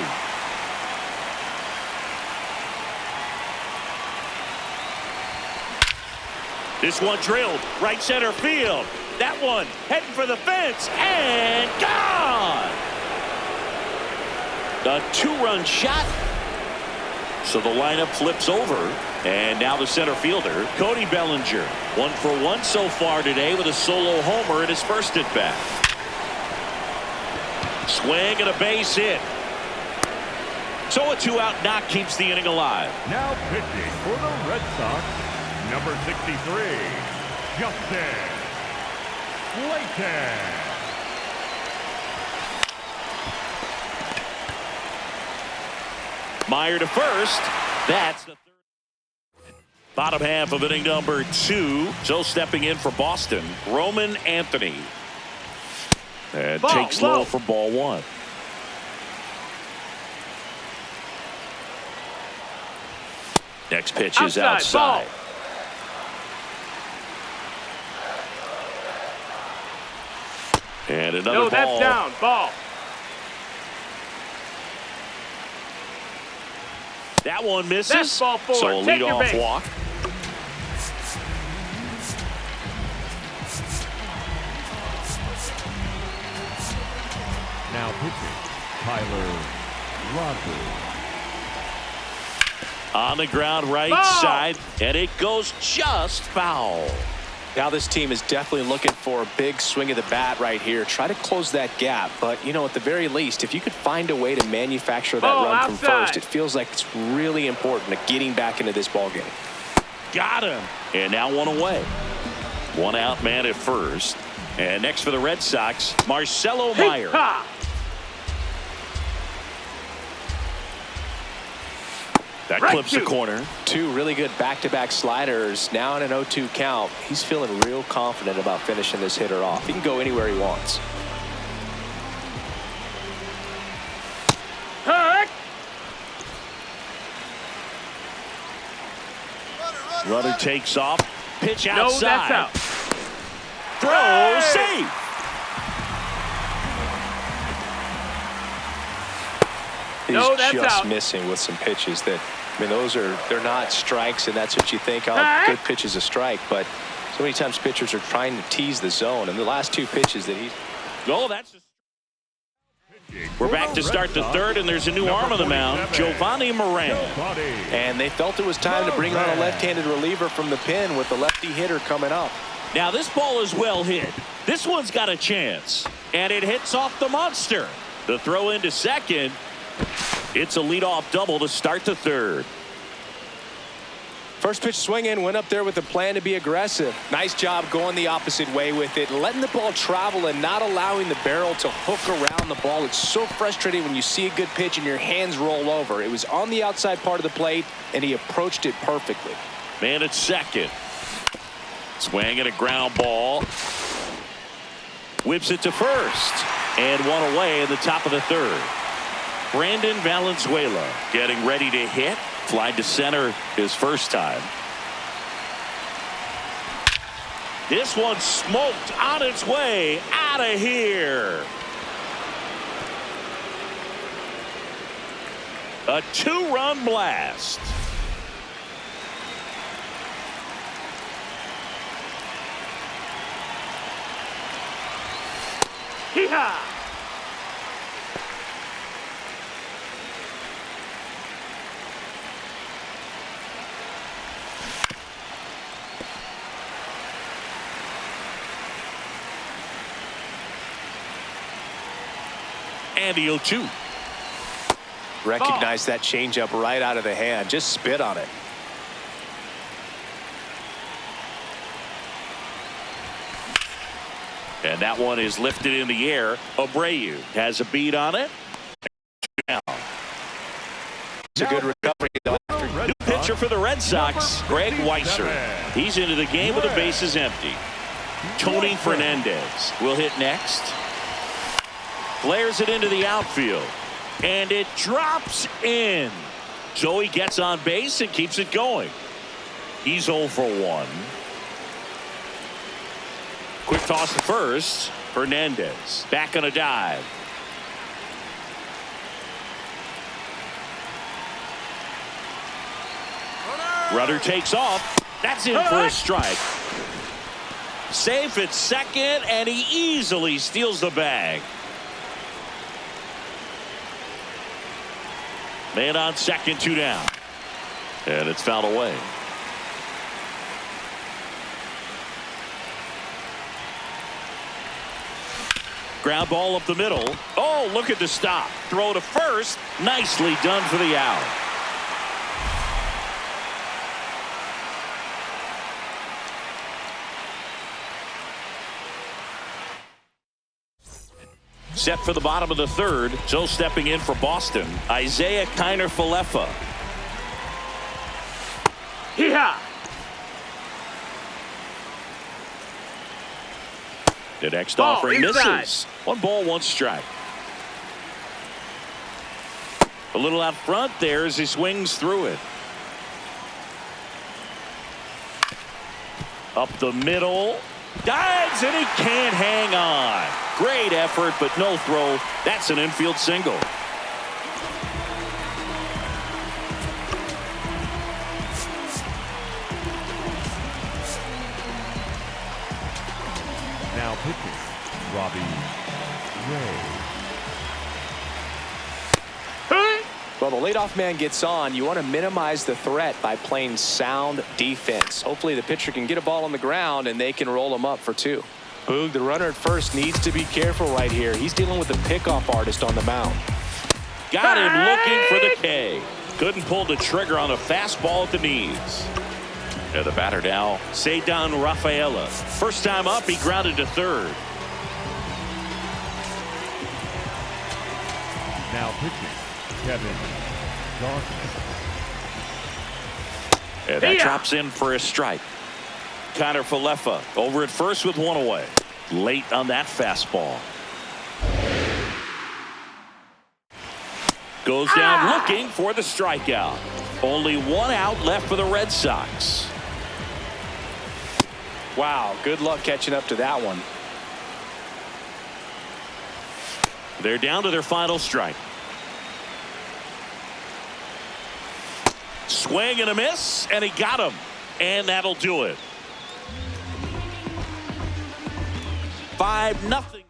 This one drilled right center field. That one heading for the fence and gone. A 2-run shot. So the lineup flips over, and now the center fielder, Cody Bellinger, 1 for 1 so far today with a solo homer in his first at bat. Swing and a base hit. So a 2-out knock keeps the inning alive. Now pitching for the Red Sox, number 63, Justin Slayton. Meyer to first. That's the third. Bottom half of inning number 2. So stepping in for Boston, Roman Anthony. And takes low for ball 1. Next pitch is outside. And another ball. No, that's down. Ball. That one misses. That's ball 4. So a leadoff walk. Now pitching, Tyler Rogers. On the ground right Ball. side, and it goes just foul. Now this team is definitely looking for a big swing of the bat right here. Try to close that gap. But, you know, at the very least, if you could find a way to manufacture that Ball run from outside. first, it feels like it's really important to getting back into this ball game. Got him. And now one away. One out man at first. And next for the Red Sox, Marcelo Meyer. Ha! That Right clips the to. corner. Two really good back-to-back sliders. Now in an 0-2 count. He's feeling real confident about finishing this hitter off. He can go anywhere he wants. Heck! Runner takes off. Pitch No, outside. that's out. Throw Hey! safe. He's No, that's just out. missing with some pitches that, I mean, they're not strikes, and that's what you think, oh, Hey! good pitch is a strike. But so many times pitchers are trying to tease the zone, and the last two pitches that he. Oh, that's. We're back to start the third, and there's a new arm on the mound, Giovanni Moran. And they felt it was time to bring on a left-handed reliever from the pen with the lefty hitter coming up. Now this ball is well hit. This one's got a chance, and it hits off the monster. The throw into second. It's a leadoff double to start the third. First pitch swinging, went up there with a plan to be aggressive. Nice job going the opposite way with it, letting the ball travel and not allowing the barrel to hook around the ball. It's so frustrating when you see a good pitch and your hands roll over. It was on the outside part of the plate, and he approached it perfectly. Man at second. Swing and a ground ball. Whips it to first. And one away in the top of the third. Brandon Valenzuela getting ready to hit. Fly to center his first time. This one smoked on its way out of here. A two-run blast. Hee-haw! And the 0-2. Recognize that changeup right out of the hand. Just spit on it. And that one is lifted in the air. Abreu has a beat on it. It's a good recovery. New pitcher for the Red Sox, Greg Weisser. He's into the game with the bases empty. Tony Fernandez will hit next. Flares it into the outfield. And it drops in. So he gets on base and keeps it going. He's 0 for 1. Quick toss to first. Fernandez back on a dive. Runner takes off. That's in for a strike. Safe at second, and he easily steals the bag. Man on second, 2 down. And it's fouled away. Ground ball up the middle. Oh, look at the stop. Throw to first. Nicely done for the out. Set for the bottom of the third. So stepping in for Boston, Isaiah Kiner-Falefa. Hee-haw! The next Ball offering inside. misses. 1 ball, 1 strike. A little out front there as he swings through it. Up the middle. Dives and he can't hang on. Great effort, but no throw. That's an infield single. Now pitching, Robbie Ray. Hey! Well, the leadoff man gets on. You want to minimize the threat by playing sound defense. Hopefully the pitcher can get a ball on the ground and they can roll him up for 2. Boog, the runner at first, needs to be careful right here. He's dealing with a pickoff artist on the mound. Got him looking for the K. Couldn't pull the trigger on a fastball at the knees. And the batter now, Ceddanne Rafaela. First time up, he grounded to third. Now pitching, Kevin Gausman. And that drops in for a strike. Connor Falefa over at first with 1 away. Late on that fastball. Goes down looking for the strikeout. Only 1 out left for the Red Sox. Wow, good luck catching up to that one. They're down to their final strike. Swing and a miss, and he got him. And that'll do it. 5-0.